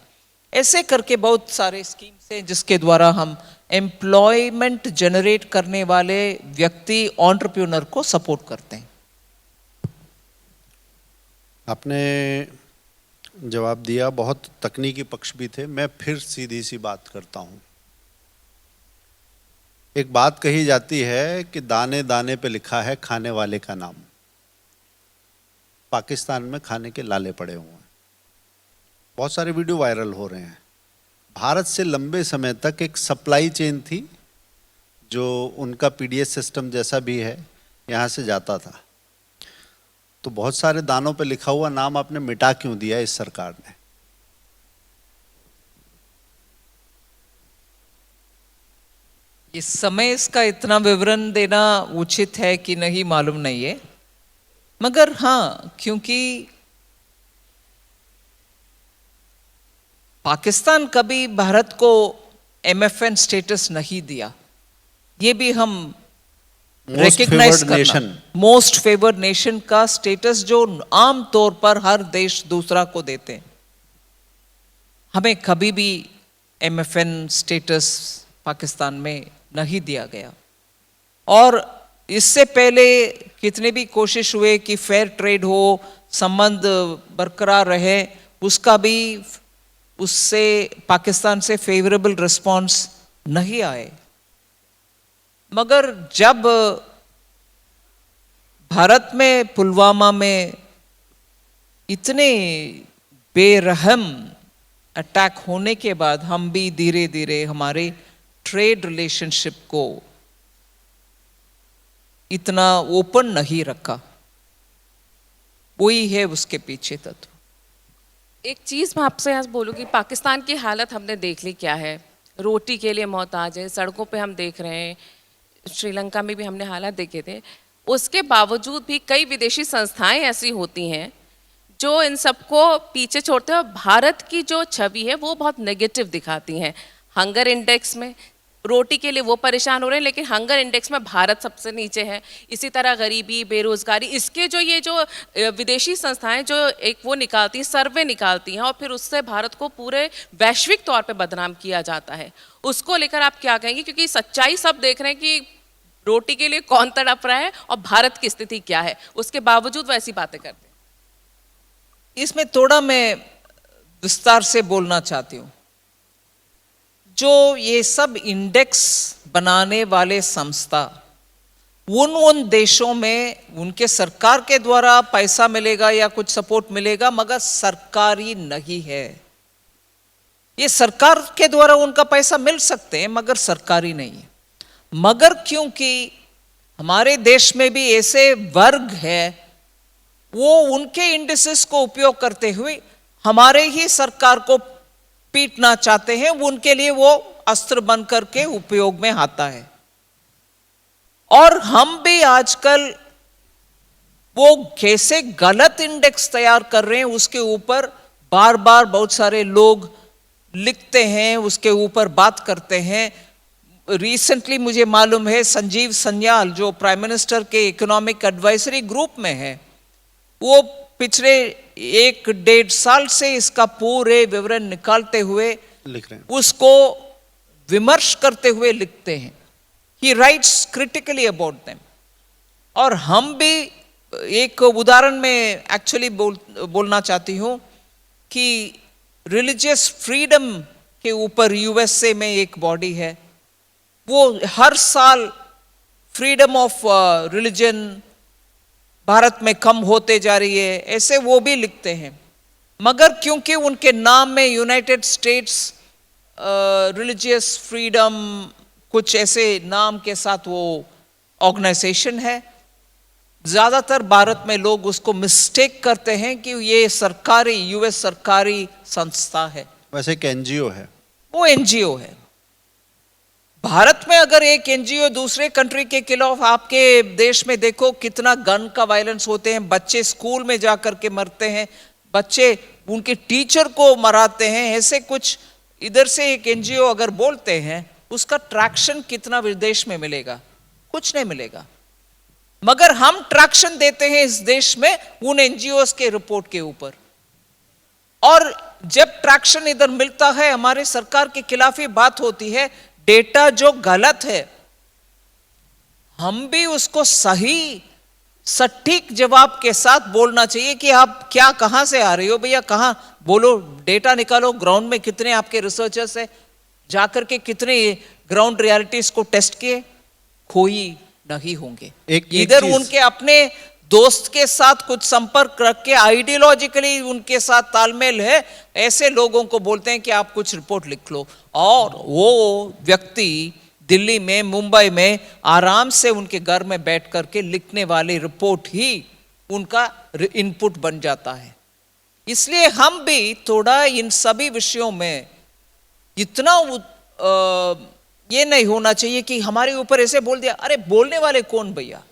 ऐसे करके बहुत सारे स्कीम्स हैं जिसके द्वारा हम एम्प्लॉयमेंट जनरेट करने वाले व्यक्ति एंटरप्रेन्योर को सपोर्ट करते हैं। आपने जवाब दिया, बहुत तकनीकी पक्ष भी थे। मैं फिर सीधी सी बात करता हूँ। एक बात कही जाती है कि दाने दाने पे लिखा है खाने वाले का नाम। पाकिस्तान में खाने के लाले पड़े हुए हैं, बहुत सारे वीडियो वायरल हो रहे हैं। भारत से लंबे समय तक एक सप्लाई चेन थी जो उनका पीडीएस सिस्टम जैसा भी है, यहाँ से जाता था। तो बहुत सारे दानों पे लिखा हुआ नाम आपने मिटा क्यों दिया इस सरकार ने? इस समय इसका इतना विवरण देना उचित है कि नहीं मालूम नहीं है, मगर हाँ, क्योंकि पाकिस्तान कभी भारत को एमएफएन स्टेटस नहीं दिया, ये भी हम रिकग्नाइज करना। मोस्ट फेवर्ड नेशन का स्टेटस जो आम तौर पर हर देश दूसरा को देते हैं, हमें कभी भी एमएफएन स्टेटस पाकिस्तान में नहीं दिया गया। और इससे पहले कितने भी कोशिश हुए कि फेयर ट्रेड हो, संबंध बरकरार रहे, उसका भी उससे पाकिस्तान से फेवरेबल रिस्पांस नहीं आए। मगर जब भारत में पुलवामा में इतने बेरहम अटैक होने के बाद हम भी धीरे धीरे हमारे ट्रेड रिलेशनशिप को इतना ओपन नहीं रखा, वही है उसके पीछे तत्व। एक चीज़ मैं आपसे आज बोलूँ कि पाकिस्तान की हालत हमने देख ली क्या है। रोटी के लिए मोहताज है, सड़कों पे हम देख रहे हैं, श्रीलंका में भी हमने हालात देखे थे। उसके बावजूद भी कई विदेशी संस्थाएं ऐसी होती हैं जो इन सबको पीछे छोड़ते हैं और भारत की जो छवि है वो बहुत नेगेटिव दिखाती हैं। हंगर इंडेक्स में रोटी के लिए वो परेशान हो रहे हैं, लेकिन हंगर इंडेक्स में भारत सबसे नीचे है। इसी तरह गरीबी, बेरोजगारी, इसके जो ये जो विदेशी संस्थाएं जो एक वो निकालती हैं, सर्वे निकालती हैं, और फिर उससे भारत को पूरे वैश्विक तौर पे बदनाम किया जाता है। उसको लेकर आप क्या कहेंगे? क्योंकि सच्चाई सब देख रहे हैं कि रोटी के लिए कौन तड़प रहा है और भारत की स्थिति क्या है, उसके बावजूद वो ऐसी बातें करते हैं। इसमें थोड़ा मैं विस्तार से बोलना चाहती हूँ। जो ये सब इंडेक्स बनाने वाले संस्था उन देशों में उनके सरकार के द्वारा पैसा मिलेगा या कुछ सपोर्ट मिलेगा, मगर सरकारी नहीं है। ये सरकार के द्वारा उनका पैसा मिल सकते हैं मगर सरकारी नहीं है। मगर क्योंकि हमारे देश में भी ऐसे वर्ग है, वो उनके इंडिसेस को उपयोग करते हुए हमारे ही सरकार को पीटना चाहते हैं, उनके लिए वो अस्त्र बन करके उपयोग में आता है। और हम भी आजकल वो कैसे गलत इंडेक्स तैयार कर रहे हैं उसके ऊपर बार बार बहुत सारे लोग लिखते हैं, उसके ऊपर बात करते हैं। रिसेंटली मुझे मालूम है संजीव सन्याल जो प्राइम मिनिस्टर के इकोनॉमिक एडवाइजरी ग्रुप में है, वो पिछले 1-1.5 साल से इसका पूरे विवरण निकालते हुए लिख रहे हैं, उसको विमर्श करते हुए लिखते हैं। ही राइट्स क्रिटिकली अबाउट देम। और हम भी एक उदाहरण में एक्चुअली बोलना चाहती हूँ कि रिलीजियस फ्रीडम के ऊपर यूएसए में एक बॉडी है, वो हर साल फ्रीडम ऑफ रिलीजन भारत में कम होते जा रही है, ऐसे वो भी लिखते हैं। मगर क्योंकि उनके नाम में यूनाइटेड स्टेट्स रिलीजियस फ्रीडम कुछ ऐसे नाम के साथ वो ऑर्गेनाइजेशन है, ज्यादातर भारत में लोग उसको मिस्टेक करते हैं कि ये सरकारी यूएस सरकारी संस्था है। वैसे एक एनजीओ है। वो एनजीओ है। भारत में अगर एक एनजीओ दूसरे कंट्री के खिलाफ, आपके देश में देखो कितना गन का वायलेंस होते हैं, बच्चे स्कूल में जाकर के मरते हैं, बच्चे उनके टीचर को मराते हैं, ऐसे कुछ इधर से एक एनजीओ अगर बोलते हैं, उसका ट्रैक्शन कितना विदेश में मिलेगा? कुछ नहीं मिलेगा। मगर हम ट्रैक्शन देते हैं इस देश में उन एनजीओ के रिपोर्ट के ऊपर, और जब ट्रैक्शन इधर मिलता है हमारे सरकार के खिलाफ ही बात होती है, डेटा जो गलत है हम भी उसको सही सटीक जवाब के साथ बोलना चाहिए कि आप क्या कहां से आ रहे हो भैया, कहां बोलो, डेटा निकालो, ग्राउंड में कितने आपके रिसर्चर्स है, जाकर के कितने ग्राउंड रियलिटीज को टेस्ट किए, कोई नहीं होंगे। इधर उनके अपने दोस्त के साथ कुछ संपर्क रख के आइडियोलॉजिकली उनके साथ तालमेल है, ऐसे लोगों को बोलते हैं कि आप कुछ रिपोर्ट लिख लो, और वो व्यक्ति दिल्ली में मुंबई में आराम से उनके घर में बैठ करके लिखने वाली रिपोर्ट ही उनका इनपुट बन जाता है। इसलिए हम भी थोड़ा इन सभी विषयों में इतना ये नहीं होना चाहिए कि हमारे ऊपर ऐसे बोल दिया, अरे बोलने वाले कौन भैया,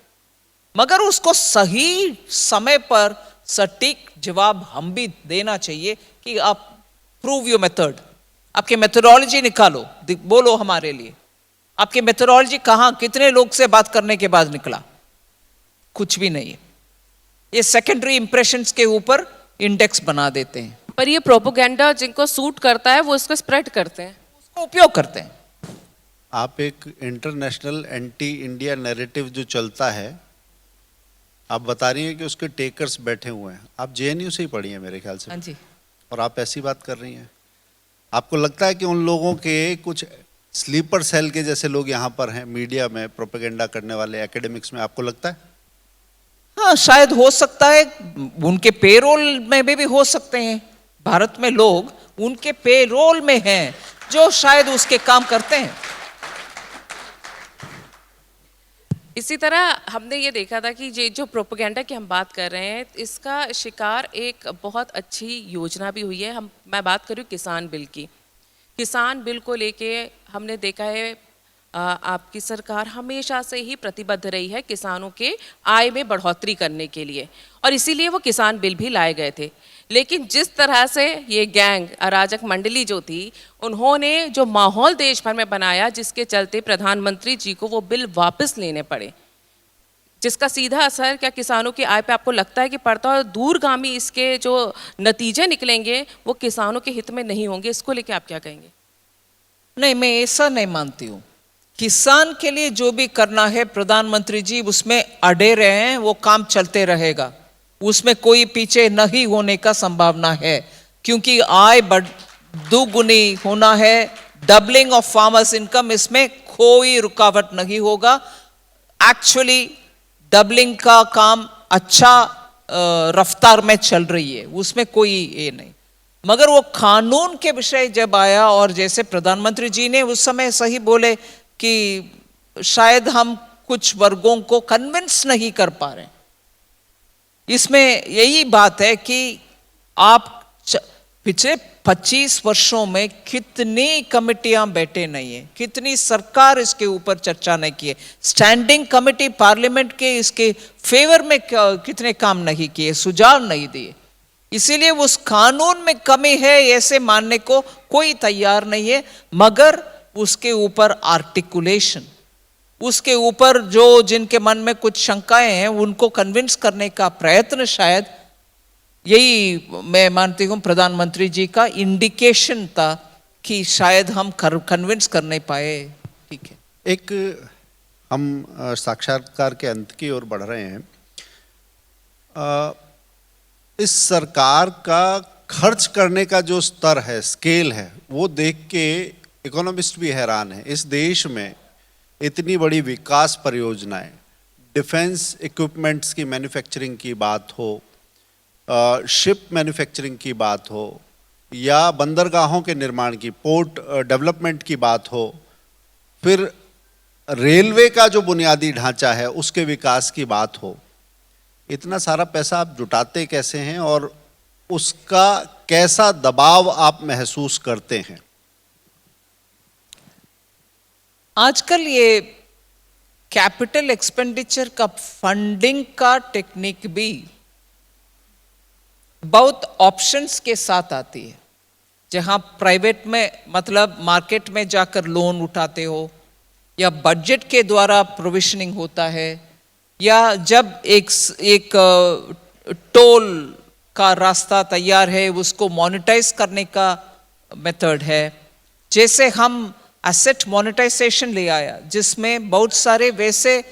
मगर उसको सही समय पर सटीक जवाब हम भी देना चाहिए कि आप प्रूव योर मेथड, आपके मेथोडोलॉजी निकालो, बोलो हमारे लिए आपके मेथोडोलॉजी कहां, कितने लोग से बात करने के बाद निकला, कुछ भी नहीं है। ये सेकेंडरी इंप्रेशंस के ऊपर इंडेक्स बना देते हैं। पर ये प्रोपोगेंडा जिनको सूट करता है वो इसको स्प्रेड करते हैं, उसको उपयोग करते हैं। आप एक इंटरनेशनल एंटी इंडिया नैरेटिव जो चलता है, आप बता रही हैं कि उसके टेकर्स बैठे हुए हैं। आप जेएनयू से ही पढ़ी हैं मेरे ख्याल से। हाँ जी। और आप ऐसी बात कर रही हैं। आपको लगता है कि उन लोगों के कुछ स्लीपर सेल के जैसे लोग यहाँ पर हैं, मीडिया में प्रोपेगेंडा करने वाले, एकेडमिक्स में, आपको लगता है? हाँ, शायद हो सकता है, उनके पेरोल में भी हो सकते हैं। भारत में लोग उनके पेरोल में हैं जो शायद उसके काम करते हैं। इसी तरह हमने ये देखा था कि ये जो प्रोपेगेंडा की हम बात कर रहे हैं, इसका शिकार एक बहुत अच्छी योजना भी हुई है। मैं बात कर रही हूँ किसान बिल की। किसान बिल को लेके हमने देखा है आपकी सरकार हमेशा से ही प्रतिबद्ध रही है किसानों के आय में बढ़ोतरी करने के लिए, और इसीलिए वो किसान बिल भी लाए गए थे। लेकिन जिस तरह से ये गैंग अराजक मंडली जो थी, उन्होंने जो माहौल देश भर में बनाया, जिसके चलते प्रधानमंत्री जी को वो बिल वापस लेने पड़े, जिसका सीधा असर क्या किसानों की आय पे आपको लगता है कि पड़ता है, और दूरगामी इसके जो नतीजे निकलेंगे वो किसानों के हित में नहीं होंगे। इसको लेके आप क्या कहेंगे? नहीं, मैं ऐसा नहीं मानती हूँ। किसान के लिए जो भी करना है प्रधानमंत्री जी उसमें अड़े रहे हैं, वो काम चलते रहेगा, उसमें कोई पीछे नहीं होने का संभावना है, क्योंकि आय दुगुनी होना है, डबलिंग ऑफ फार्मर्स इनकम, इसमें कोई रुकावट नहीं होगा। एक्चुअली डबलिंग का काम अच्छा रफ्तार में चल रही है, उसमें कोई ये नहीं। मगर वो कानून के विषय जब आया, और जैसे प्रधानमंत्री जी ने उस समय सही बोले कि शायद हम कुछ वर्गों को कन्विंस नहीं कर पा रहे, इसमें यही बात है कि आप पिछले 25 वर्षों में कितनी कमिटियां बैठे नहीं है, कितनी सरकार इसके ऊपर चर्चा नहीं की है, स्टैंडिंग कमेटी पार्लियामेंट के इसके फेवर में कितने काम नहीं किए, सुझाव नहीं दिए। इसीलिए उस कानून में कमी है ऐसे मानने को कोई तैयार नहीं है, मगर उसके ऊपर आर्टिकुलेशन, उसके ऊपर जो जिनके मन में कुछ शंकाएं हैं उनको कन्विंस करने का प्रयत्न, शायद यही मैं मानती हूँ प्रधानमंत्री जी का इंडिकेशन था कि शायद हम कन्विंस कर नहीं पाए। ठीक है, एक हम साक्षात्कार के अंत की ओर बढ़ रहे हैं। इस सरकार का खर्च करने का जो स्तर है, स्केल है, वो देख के इकोनॉमिस्ट भी हैरान है। इस देश में इतनी बड़ी विकास परियोजनाएं, डिफेंस इक्विपमेंट्स की मैन्युफैक्चरिंग की बात हो, शिप मैन्युफैक्चरिंग की बात हो, या बंदरगाहों के निर्माण की, पोर्ट डेवलपमेंट की बात हो, फिर रेलवे का जो बुनियादी ढांचा है उसके विकास की बात हो, इतना सारा पैसा आप जुटाते कैसे हैं और उसका कैसा दबाव आप महसूस करते हैं? आजकल ये कैपिटल एक्सपेंडिचर का फंडिंग का टेक्निक भी बहुत ऑप्शंस के साथ आती है। जहां प्राइवेट में मतलब मार्केट में जाकर लोन उठाते हो, या बजट के द्वारा प्रोविजनिंग होता है, या जब एक टोल का रास्ता तैयार है उसको मोनेटाइज करने का मेथड है। जैसे हम एसेट मोनेटाइजेशन ले आया जिसमें बहुत सारे वैसे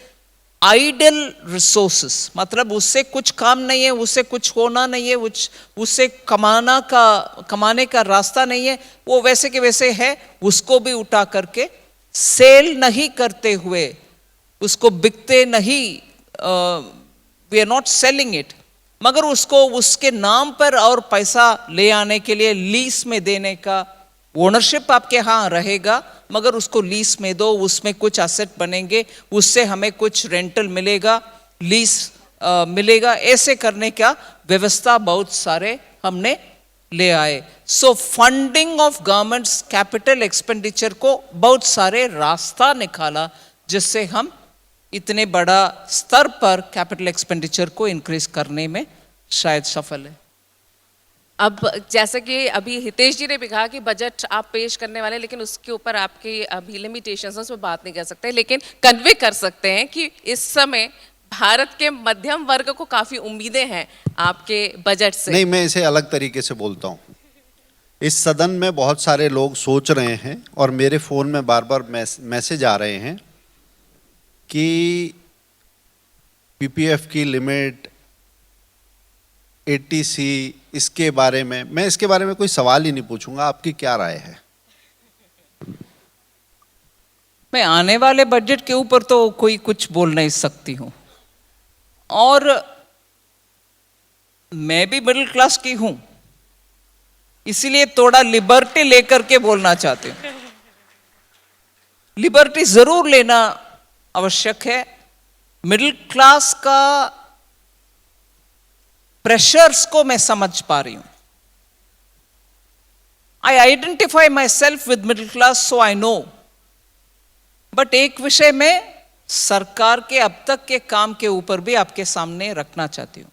आइडल रिसोर्सेस, मतलब उससे कुछ काम नहीं है, उससे कुछ होना नहीं है, उससे कमाने का रास्ता नहीं है, वो वैसे के वैसे है, उसको भी उठा करके सेल नहीं करते हुए, उसको बिकते नहीं, we are not selling it, मगर उसको उसके नाम पर और पैसा ले आने के लिए लीज में देने का, ओनरशिप आपके यहाँ रहेगा मगर उसको लीज में दो, उसमें कुछ एसेट बनेंगे, उससे हमें कुछ रेंटल मिलेगा, लीज मिलेगा, ऐसे करने का व्यवस्था बहुत सारे हमने ले आए। So funding of governments capital expenditure को बहुत सारे रास्ता निकाला जिससे हम इतने बड़ा स्तर पर कैपिटल एक्सपेंडिचर को इंक्रीज करने में शायद सफल है। अब जैसा कि अभी हितेश जी ने भी कहा कि बजट आप पेश करने वाले, लेकिन उसके ऊपर आपकी अभी लिमिटेशंस हैं, उस पर बात नहीं कर सकते, लेकिन कन्वे कर सकते हैं कि इस समय भारत के मध्यम वर्ग को काफी उम्मीदें हैं आपके बजट से। नहीं, मैं इसे अलग तरीके से बोलता हूँ। इस सदन में बहुत सारे लोग सोच रहे हैं और मेरे फोन में बार बार मैसेज आ रहे हैं कि पीपीएफ की लिमिट, एटीसी, इसके बारे में मैं इसके बारे में कोई सवाल ही नहीं पूछूंगा, आपकी क्या राय है? मैं आने वाले बजट के ऊपर तो कोई कुछ बोल नहीं सकती हूं, और मैं भी मिडिल क्लास की हूं, इसीलिए थोड़ा लिबर्टी लेकर के बोलना चाहती हूं। लिबर्टी जरूर लेना आवश्यक है। मिडिल क्लास का प्रेशर्स को मैं समझ पा रही हूं। आई identify my self with middle class, so I know. But एक विषय में सरकार के अब तक के काम के ऊपर भी आपके सामने रखना चाहती हूं।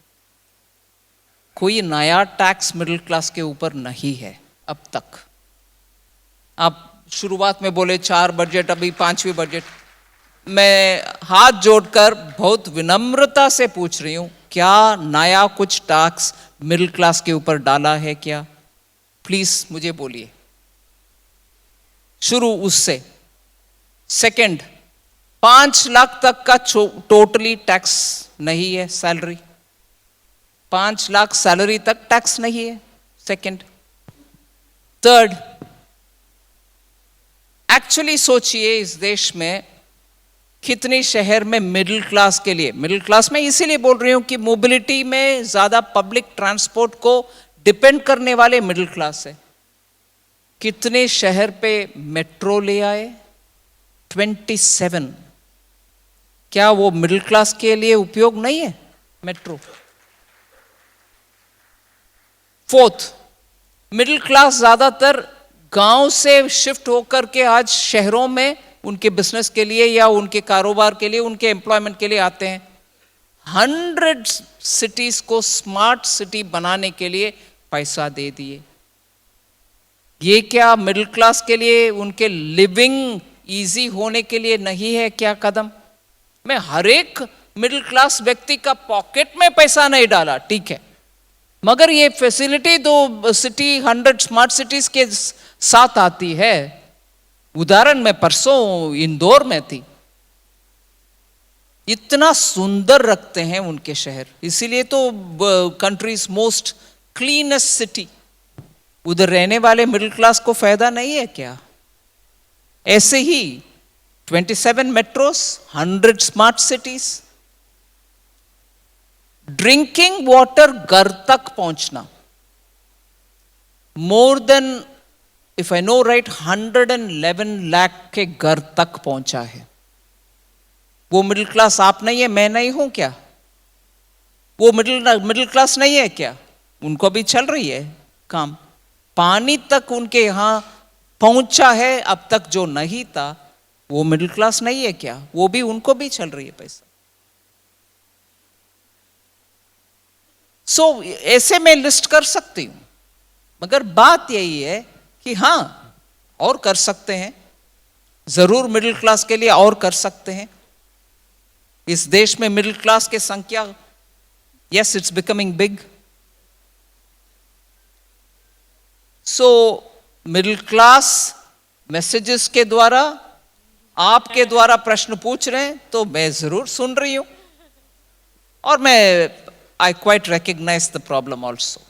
कोई नया टैक्स मिडिल क्लास के ऊपर नहीं है अब तक। आप शुरुआत में बोले 4 बजट, अभी 5वीं बजट। मैं हाथ जोड़कर बहुत विनम्रता से पूछ रही हूं, क्या नया कुछ टैक्स मिडिल क्लास के ऊपर डाला है क्या? प्लीज मुझे बोलिए। शुरू उससे। सेकंड, 5 लाख तक का टोटली टैक्स नहीं है सैलरी। 5 लाख सैलरी तक टैक्स नहीं है। सेकंड। थर्ड, एक्चुअली सोचिए इस देश में कितने शहर में मिडिल क्लास के लिए, मिडिल क्लास में इसीलिए बोल रही हूं कि मोबिलिटी में ज्यादा पब्लिक ट्रांसपोर्ट को डिपेंड करने वाले मिडिल क्लास है। कितने शहर पे मेट्रो ले आए? 27। क्या वो मिडिल क्लास के लिए उपयोग नहीं है मेट्रो? फोर्थ, मिडिल क्लास ज्यादातर गांव से शिफ्ट होकर के आज शहरों में उनके बिजनेस के लिए या उनके कारोबार के लिए, उनके एम्प्लॉयमेंट के लिए आते हैं। 100 सिटीज को स्मार्ट सिटी बनाने के लिए पैसा दे दिए। ये क्या मिडिल क्लास के लिए, उनके लिविंग इजी होने के लिए नहीं है क्या कदम? मैं हर एक मिडिल क्लास व्यक्ति का पॉकेट में पैसा नहीं डाला, ठीक है, मगर ये फैसिलिटी 2 सिटी 100 स्मार्ट सिटीज के साथ आती है। उदाहरण में परसों इंदौर में थी। इतना सुंदर रखते हैं उनके शहर, इसीलिए तो कंट्रीज मोस्ट क्लीनेस्ट सिटी। उधर रहने वाले मिडिल क्लास को फायदा नहीं है क्या? ऐसे ही 27 metros, 100 smart cities, drinking water घर तक पहुंचना, more than if I know right 111 lakh के घर तक पहुंचा है। वो मिडिल क्लास आप नहीं है, मैं नहीं हूं क्या? वो मिडिल क्लास नहीं है क्या? उनको भी चल रही है काम। पानी तक उनके यहाँ पहुंचा है अब तक जो नहीं था, वो मिडिल क्लास नहीं है क्या? वो भी, उनको भी चल रही है पैसा। सो ऐसे मैं लिस्ट कर सकती हूं, मगर बात यही है कि हां, और कर सकते हैं, जरूर मिडिल क्लास के लिए और कर सकते हैं। इस देश में मिडिल क्लास की संख्या, yes, it's becoming big. So middle class messages के द्वारा, आपके द्वारा प्रश्न पूछ रहे हैं, तो मैं जरूर सुन रही हूं, और मैं I quite recognise the problem also.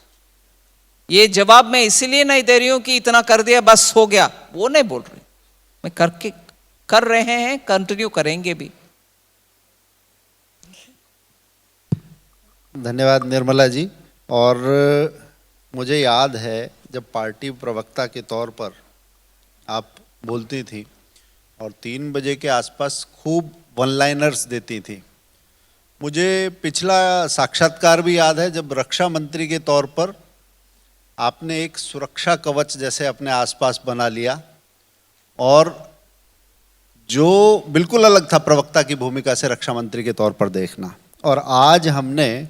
ये जवाब मैं इसीलिए नहीं दे रही हूं कि इतना कर दिया बस हो गया, वो नहीं बोल रही। मैं कर रहे हैं, कंटिन्यू करेंगे भी। धन्यवाद निर्मला जी। और मुझे याद है जब पार्टी प्रवक्ता के तौर पर आप बोलती थी और 3 बजे के आसपास खूब वन लाइनर्स देती थी। मुझे पिछला साक्षात्कार भी याद है जब रक्षा मंत्री के तौर पर आपने एक सुरक्षा कवच जैसे अपने आसपास बना लिया, और जो बिल्कुल अलग था प्रवक्ता की भूमिका से रक्षा मंत्री के तौर पर देखना। और आज हमने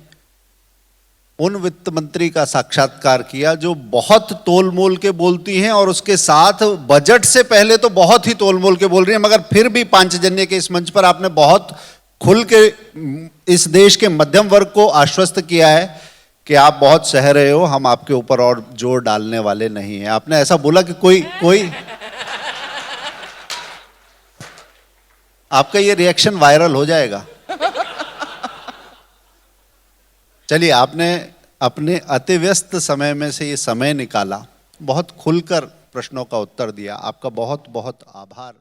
उन वित्त मंत्री का साक्षात्कार किया जो बहुत तोल मोल के बोलती हैं, और उसके साथ बजट से पहले तो बहुत ही तोल मोल के बोल रही हैं, मगर फिर भी पांचजन्य के इस मंच पर आपने बहुत खुल के इस देश के मध्यम वर्ग को आश्वस्त किया है कि आप बहुत सह रहे हो, हम आपके ऊपर और जोर डालने वाले नहीं हैं। आपने ऐसा बोला कि कोई आपका ये रिएक्शन वायरल हो जाएगा। चलिए, आपने अपने अति व्यस्त समय में से ये समय निकाला, बहुत खुलकर प्रश्नों का उत्तर दिया। आपका बहुत बहुत आभार।